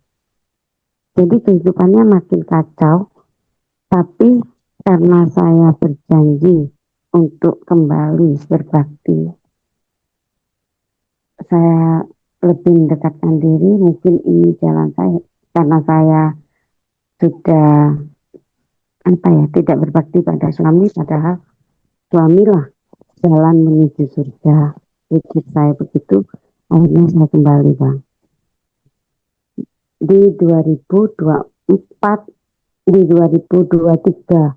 Jadi kehidupannya makin kacau. Tapi karena saya berjanji untuk kembali berbakti, saya lebih mendekatkan diri. Mungkin ini jalan saya karena saya sudah tidak berbakti pada suami, padahal suamilah jalan menuju surga. Pikir saya begitu, akhirnya saya kembali, Bang. Di 2024, di 2023,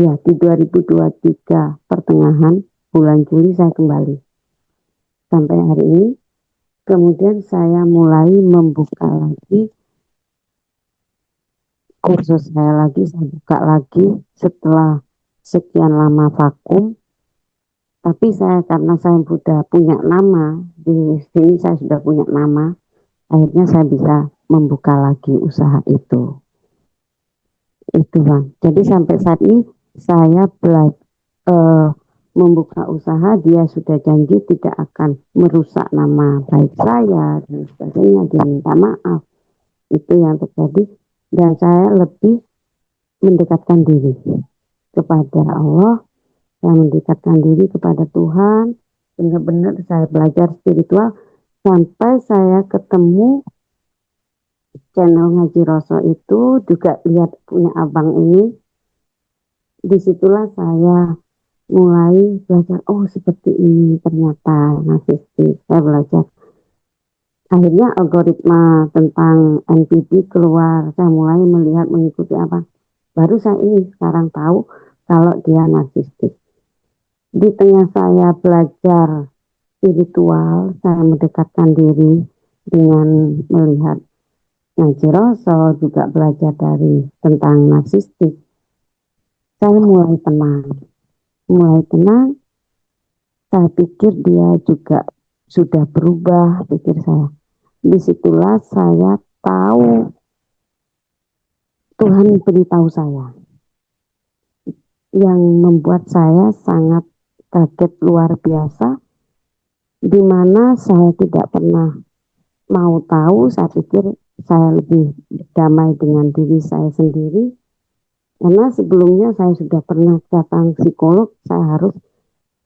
ya di 2023 pertengahan bulan Juli saya kembali. Sampai hari ini, kemudian saya mulai membuka lagi kursus saya buka lagi setelah sekian lama vakum. Tapi karena saya sudah punya nama, di sini saya sudah punya nama, akhirnya saya bisa membuka lagi usaha itu. Itu, Bang. Jadi sampai saat ini saya membuka usaha, dia sudah janji tidak akan merusak nama baik saya dan sebagainya. Dia minta maaf. Itu yang terjadi. Dan saya lebih mendekatkan diri kepada Allah. Saya mendekatkan diri kepada Tuhan, benar-benar saya belajar spiritual sampai saya ketemu channel Ngaji Roso itu, juga lihat punya abang ini. Disitulah saya mulai belajar, oh seperti ini ternyata narsistik. Saya belajar. Akhirnya algoritma tentang NPD keluar, saya mulai melihat, mengikuti apa. Baru saya ini sekarang tahu kalau dia narsistik. Di tengah saya belajar spiritual, saya mendekatkan diri dengan melihat Ngaji Roso, juga belajar tentang narsistik. Saya mulai tenang. Saya pikir dia juga sudah berubah, pikir saya. Disitulah saya tahu, Tuhan beritahu saya, yang membuat saya sangat kaget luar biasa, di mana saya tidak pernah mau tahu. Saya pikir saya lebih damai dengan diri saya sendiri, karena sebelumnya saya sudah pernah datang psikolog. Saya harus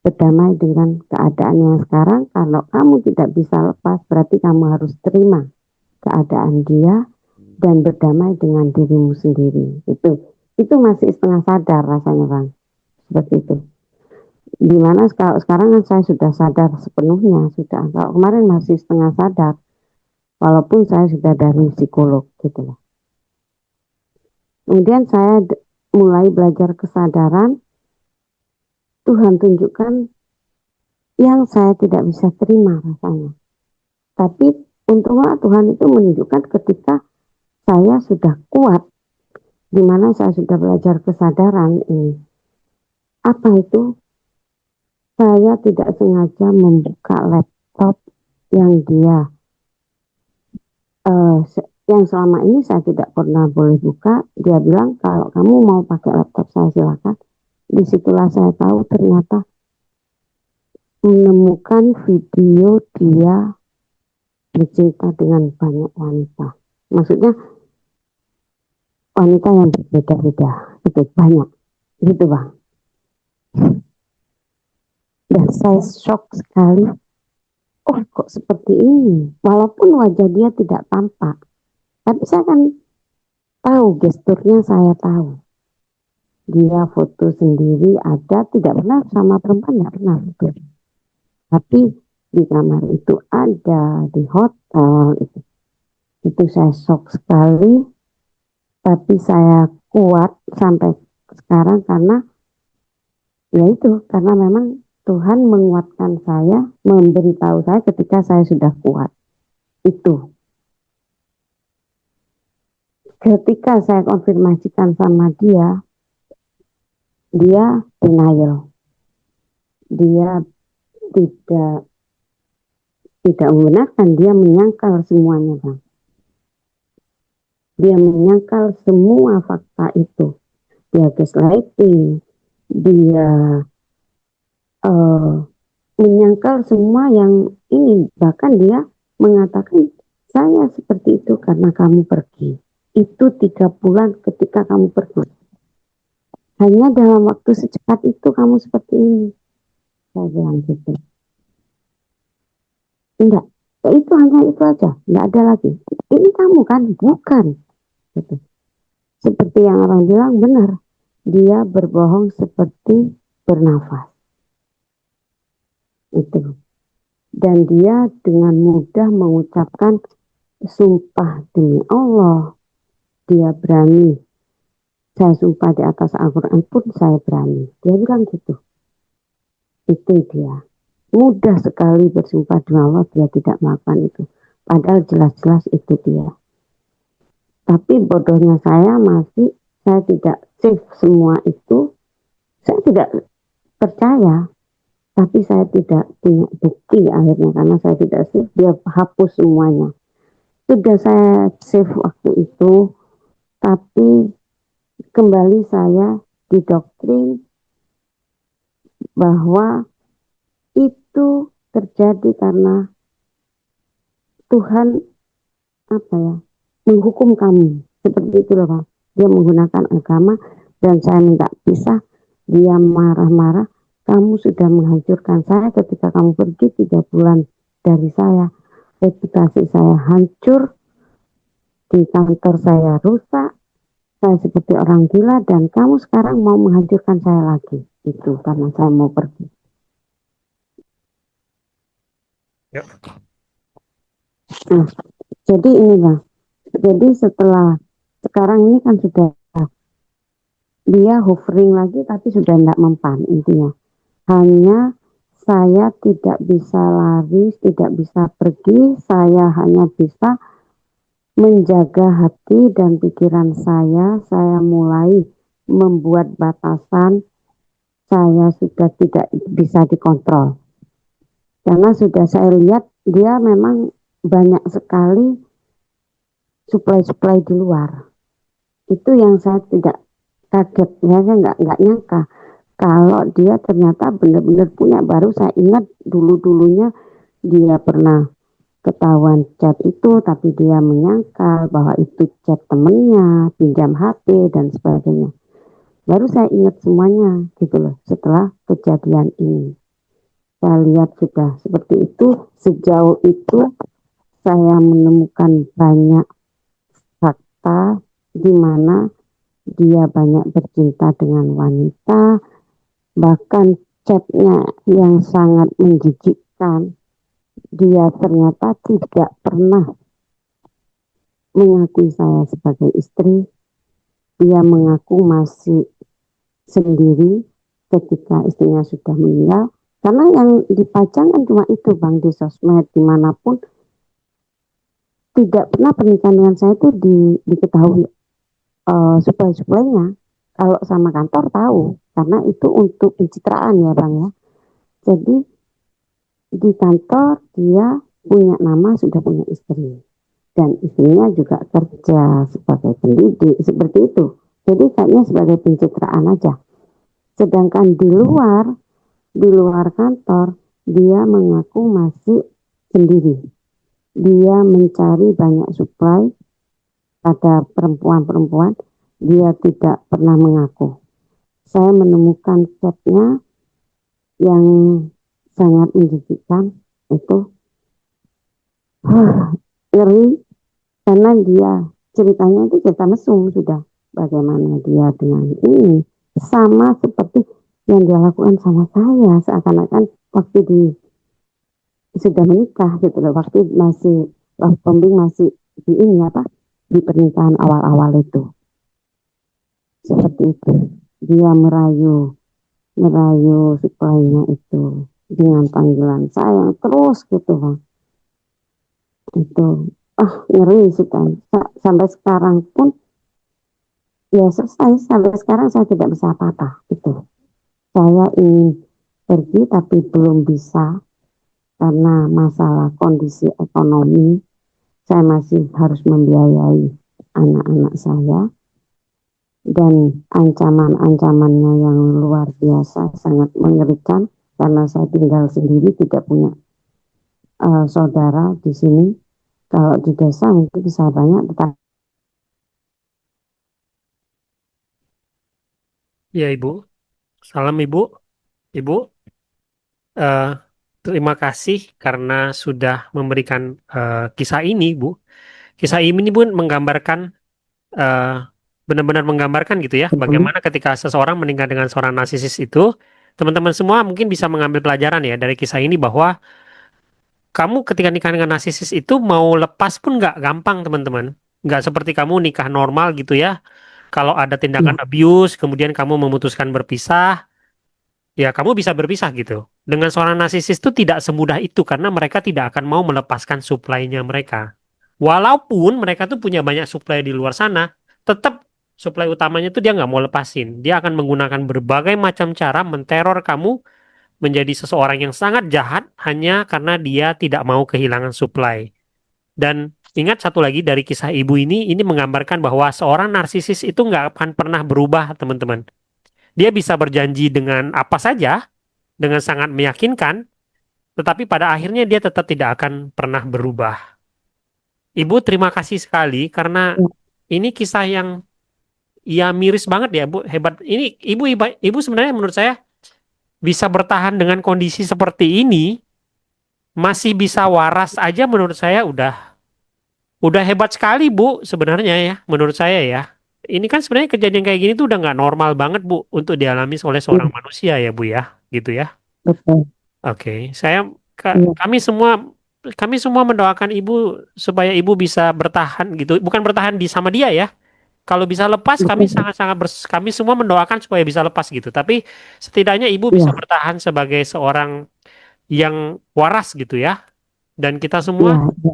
berdamai dengan keadaan yang sekarang. Kalau kamu tidak bisa lepas, berarti kamu harus terima keadaan dia dan berdamai dengan dirimu sendiri. Itu masih setengah sadar rasanya, Bang, seperti itu. Dimana kalau sekarang kan saya sudah sadar sepenuhnya, sudah. Kalau kemarin masih setengah sadar, walaupun saya sudah dari psikolog gitu loh. Kemudian saya mulai belajar kesadaran. Tuhan tunjukkan yang saya tidak bisa terima rasanya. Tapi untungnya Tuhan itu menunjukkan ketika saya sudah kuat, dimana saya sudah belajar kesadaran ini. Apa itu? Saya tidak sengaja membuka laptop yang yang selama ini saya tidak pernah boleh buka. Dia bilang kalau kamu mau pakai laptop saya silakan. Disitulah saya tahu ternyata menemukan video dia bercerita dengan banyak wanita. Maksudnya wanita yang berbeda-beda, itu banyak, gitu, Bang. Dan saya shock sekali. Oh, kok seperti ini? Walaupun wajah dia tidak tampak, tapi saya kan tahu gesturnya, saya tahu. Dia foto sendiri ada, tidak pernah sama perempuan, tidak pernah foto. Tapi di kamar itu ada, di hotel itu. Itu saya shock sekali. Tapi saya kuat sampai sekarang karena karena memang Tuhan menguatkan saya, memberitahu saya ketika saya sudah kuat. Itu. Ketika saya konfirmasikan sama dia denial, dia tidak tidak menggunakan, dia menyangkal semuanya, Bang. Dia menyangkal semua fakta itu. Dia gaslighting, dia menyangkal semua yang ini. Bahkan dia mengatakan, saya seperti itu karena kamu pergi. Itu 3 bulan ketika kamu pergi. Hanya dalam waktu secepat itu kamu seperti ini. Saya bilang gitu. Enggak, itu hanya itu aja, enggak ada lagi. Ini kamu kan? Bukan. Gitu. Seperti yang orang bilang, benar. Dia berbohong seperti bernafas. Itu. Dan dia dengan mudah mengucapkan sumpah demi Allah. Dia berani. Saya sumpah di atas Al-Quran pun saya berani. Dia bilang gitu. Itu dia. Mudah sekali bersumpah demi Allah, dia tidak melakukan itu. Padahal jelas-jelas itu dia. Tapi bodohnya saya tidak save semua itu. Saya tidak percaya. Tapi saya tidak punya bukti akhirnya. Karena saya tidak save, dia hapus semuanya. Sudah saya save waktu itu. Tapi kembali saya didoktrin bahwa itu terjadi karena Tuhan menghukum kami. Seperti itu loh, Pak. Dia menggunakan agama dan saya minta pisah. Dia marah-marah. Kamu sudah menghancurkan saya ketika kamu pergi 3 bulan dari saya. Reputasi saya hancur. Di kantor saya rusak. Saya seperti orang gila dan kamu sekarang mau menghancurkan saya lagi. Itu karena saya mau pergi. Ya. Nah, jadi ini Bang. Jadi setelah sekarang ini kan sudah dia hovering lagi tapi sudah tidak mempan intinya. Hanya saya tidak bisa lari, tidak bisa pergi, saya hanya bisa menjaga hati dan pikiran saya mulai membuat batasan, saya sudah tidak bisa dikontrol. Karena sudah saya lihat dia memang banyak sekali supply di luar. Itu yang saya tidak kaget, ya saya nggak nyangka kalau dia ternyata benar-benar punya. Baru saya ingat dulunya dia pernah ketahuan chat itu, tapi dia menyangkal bahwa itu chat temennya, pinjam HP dan sebagainya. Baru saya ingat semuanya gitu loh setelah kejadian ini. Saya lihat sudah seperti itu. Sejauh itu saya menemukan banyak fakta di mana dia banyak bercinta dengan wanita, bahkan chatnya yang sangat menjijikkan. Dia ternyata tidak pernah mengakui saya sebagai istri. Dia mengaku masih sendiri ketika istrinya sudah meninggal. Karena yang dipajang kan cuma itu Bang, di sosmed dimanapun. Tidak pernah pernikahan dengan saya itu diketahui supply-nya. Kalau sama kantor tahu, karena itu untuk pencitraan ya Bang ya. Jadi di kantor dia punya nama, sudah punya istri. Dan istrinya juga kerja sebagai pendidik, seperti itu. Jadi kayaknya sebagai pencitraan aja. Sedangkan di luar kantor, dia mengaku masih sendiri. Dia mencari banyak supply pada perempuan-perempuan, dia tidak pernah mengaku. Saya menemukan chatnya yang sangat menjijikkan itu. Ngeri, karena dia ceritanya itu cerita mesum sudah. Bagaimana dia dengan ini, sama seperti yang dia lakukan sama saya, seakan-akan waktu sudah menikah gitu loh, waktu pembing masih di ini di pernikahan awal-awal itu. Seperti itu. Dia merayu supply-nya itu dengan panggilan sayang terus gitu Bang. Itu ngeri sih kan. Sampai sekarang pun Ya selesai, sampai sekarang saya tidak bisa apa-apa. Itu saya ingin pergi tapi belum bisa karena masalah kondisi ekonomi. Saya masih harus membiayai anak-anak saya dan ancaman-ancamannya yang luar biasa sangat mengerikan karena saya tinggal sendiri tidak punya saudara di sini. Kalau di desa mungkin bisa banyak, tetapi Ya Ibu, salam Ibu. Ibu, eh, terima kasih karena sudah memberikan kisah ini, Bu. Kisah ini pun menggambarkan, eh, benar-benar menggambarkan gitu ya, betul. bagaimana ketika seseorang menikah dengan seorang narsisis itu, teman-teman semua mungkin bisa mengambil pelajaran ya dari kisah ini bahwa kamu ketika nikah dengan narsisis itu mau lepas pun nggak gampang, teman-teman. Nggak seperti kamu nikah normal gitu ya. Kalau ada tindakan Ya, abuse, kemudian kamu memutuskan berpisah, ya kamu bisa berpisah gitu. Dengan seorang narsisis itu tidak semudah itu karena mereka tidak akan mau melepaskan supply-nya mereka. Walaupun mereka tuh punya banyak supply di luar sana, tetap supply utamanya tuh dia nggak mau lepasin. Dia akan menggunakan berbagai macam cara menteror kamu menjadi seseorang yang sangat jahat hanya karena dia tidak mau kehilangan supply. Dan ingat satu lagi dari kisah ibu ini menggambarkan bahwa seorang narsisis itu nggak akan pernah berubah, teman-teman. Dia bisa berjanji dengan apa saja, dengan sangat meyakinkan, tetapi pada akhirnya dia tetap tidak akan pernah berubah. Ibu, terima kasih sekali karena ya, ini kisah yang ya miris banget ya, Bu. Hebat. Ini ibu sebenarnya menurut saya bisa bertahan dengan kondisi seperti ini, masih bisa waras aja menurut saya udah hebat sekali, Bu, sebenarnya ya, menurut saya ya. Ini kan sebenarnya kejadian kayak gini tuh udah nggak normal banget, Bu, untuk dialami oleh seorang ya, manusia ya, Bu ya, gitu ya. betul. Oke, saya Ya, kami semua mendoakan ibu supaya ibu bisa bertahan gitu. Bukan bertahan di sama dia ya. Kalau bisa lepas, kami betul. sangat-sangat kami semua mendoakan supaya bisa lepas gitu. Tapi setidaknya ibu bisa Ya, bertahan sebagai seorang yang waras gitu ya. Dan kita semua ya, ya,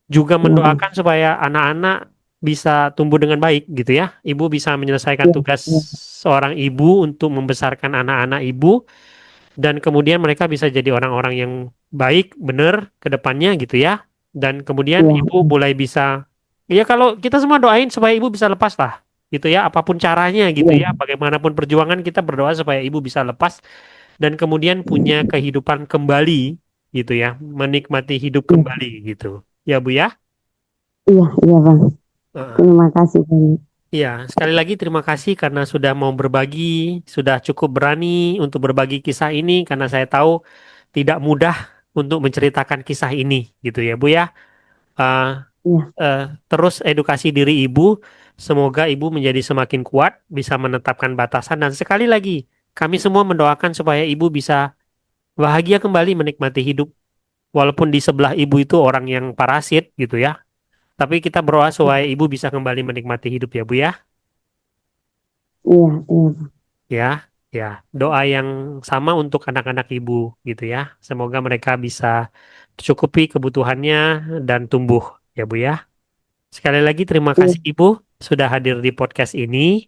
juga ya, Bang. mendoakan supaya anak-anak bisa tumbuh dengan baik gitu ya. Ibu bisa menyelesaikan Ya, tugas ya, seorang ibu untuk membesarkan anak-anak ibu dan kemudian mereka bisa jadi orang-orang yang baik, benar ke depannya gitu ya. Dan kemudian ya, ibu mulai bisa, ya kalau kita semua doain supaya ibu bisa lepas lah, gitu ya, apapun caranya gitu ya, ya, bagaimanapun perjuangan kita berdoa supaya ibu bisa lepas dan kemudian punya kehidupan kembali gitu ya, menikmati hidup ya, kembali gitu. Ya Bu ya. iya, iya, Bang. Heeh. Terima kasih banyak. Iya, sekali lagi terima kasih karena sudah mau berbagi, sudah cukup berani untuk berbagi kisah ini karena saya tahu tidak mudah untuk menceritakan kisah ini gitu ya Bu ya. Eh, Ya, eh, Terus edukasi diri ibu, semoga ibu menjadi semakin kuat, bisa menetapkan batasan dan sekali lagi kami semua mendoakan supaya ibu bisa bahagia kembali menikmati hidup walaupun di sebelah ibu itu orang yang parasit gitu ya. Tapi kita berdoa supaya ibu bisa kembali menikmati hidup ya Bu ya. iya, iya, Bang. Ya, ya, doa yang sama untuk anak-anak ibu gitu ya. Semoga mereka bisa cukupi kebutuhannya dan tumbuh ya Bu ya. Sekali lagi terima Iya, kasih Ibu sudah hadir di podcast ini.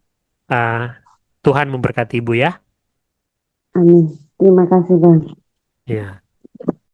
Ah, Tuhan memberkati Ibu ya. amin. Terima kasih, Bang. Ya.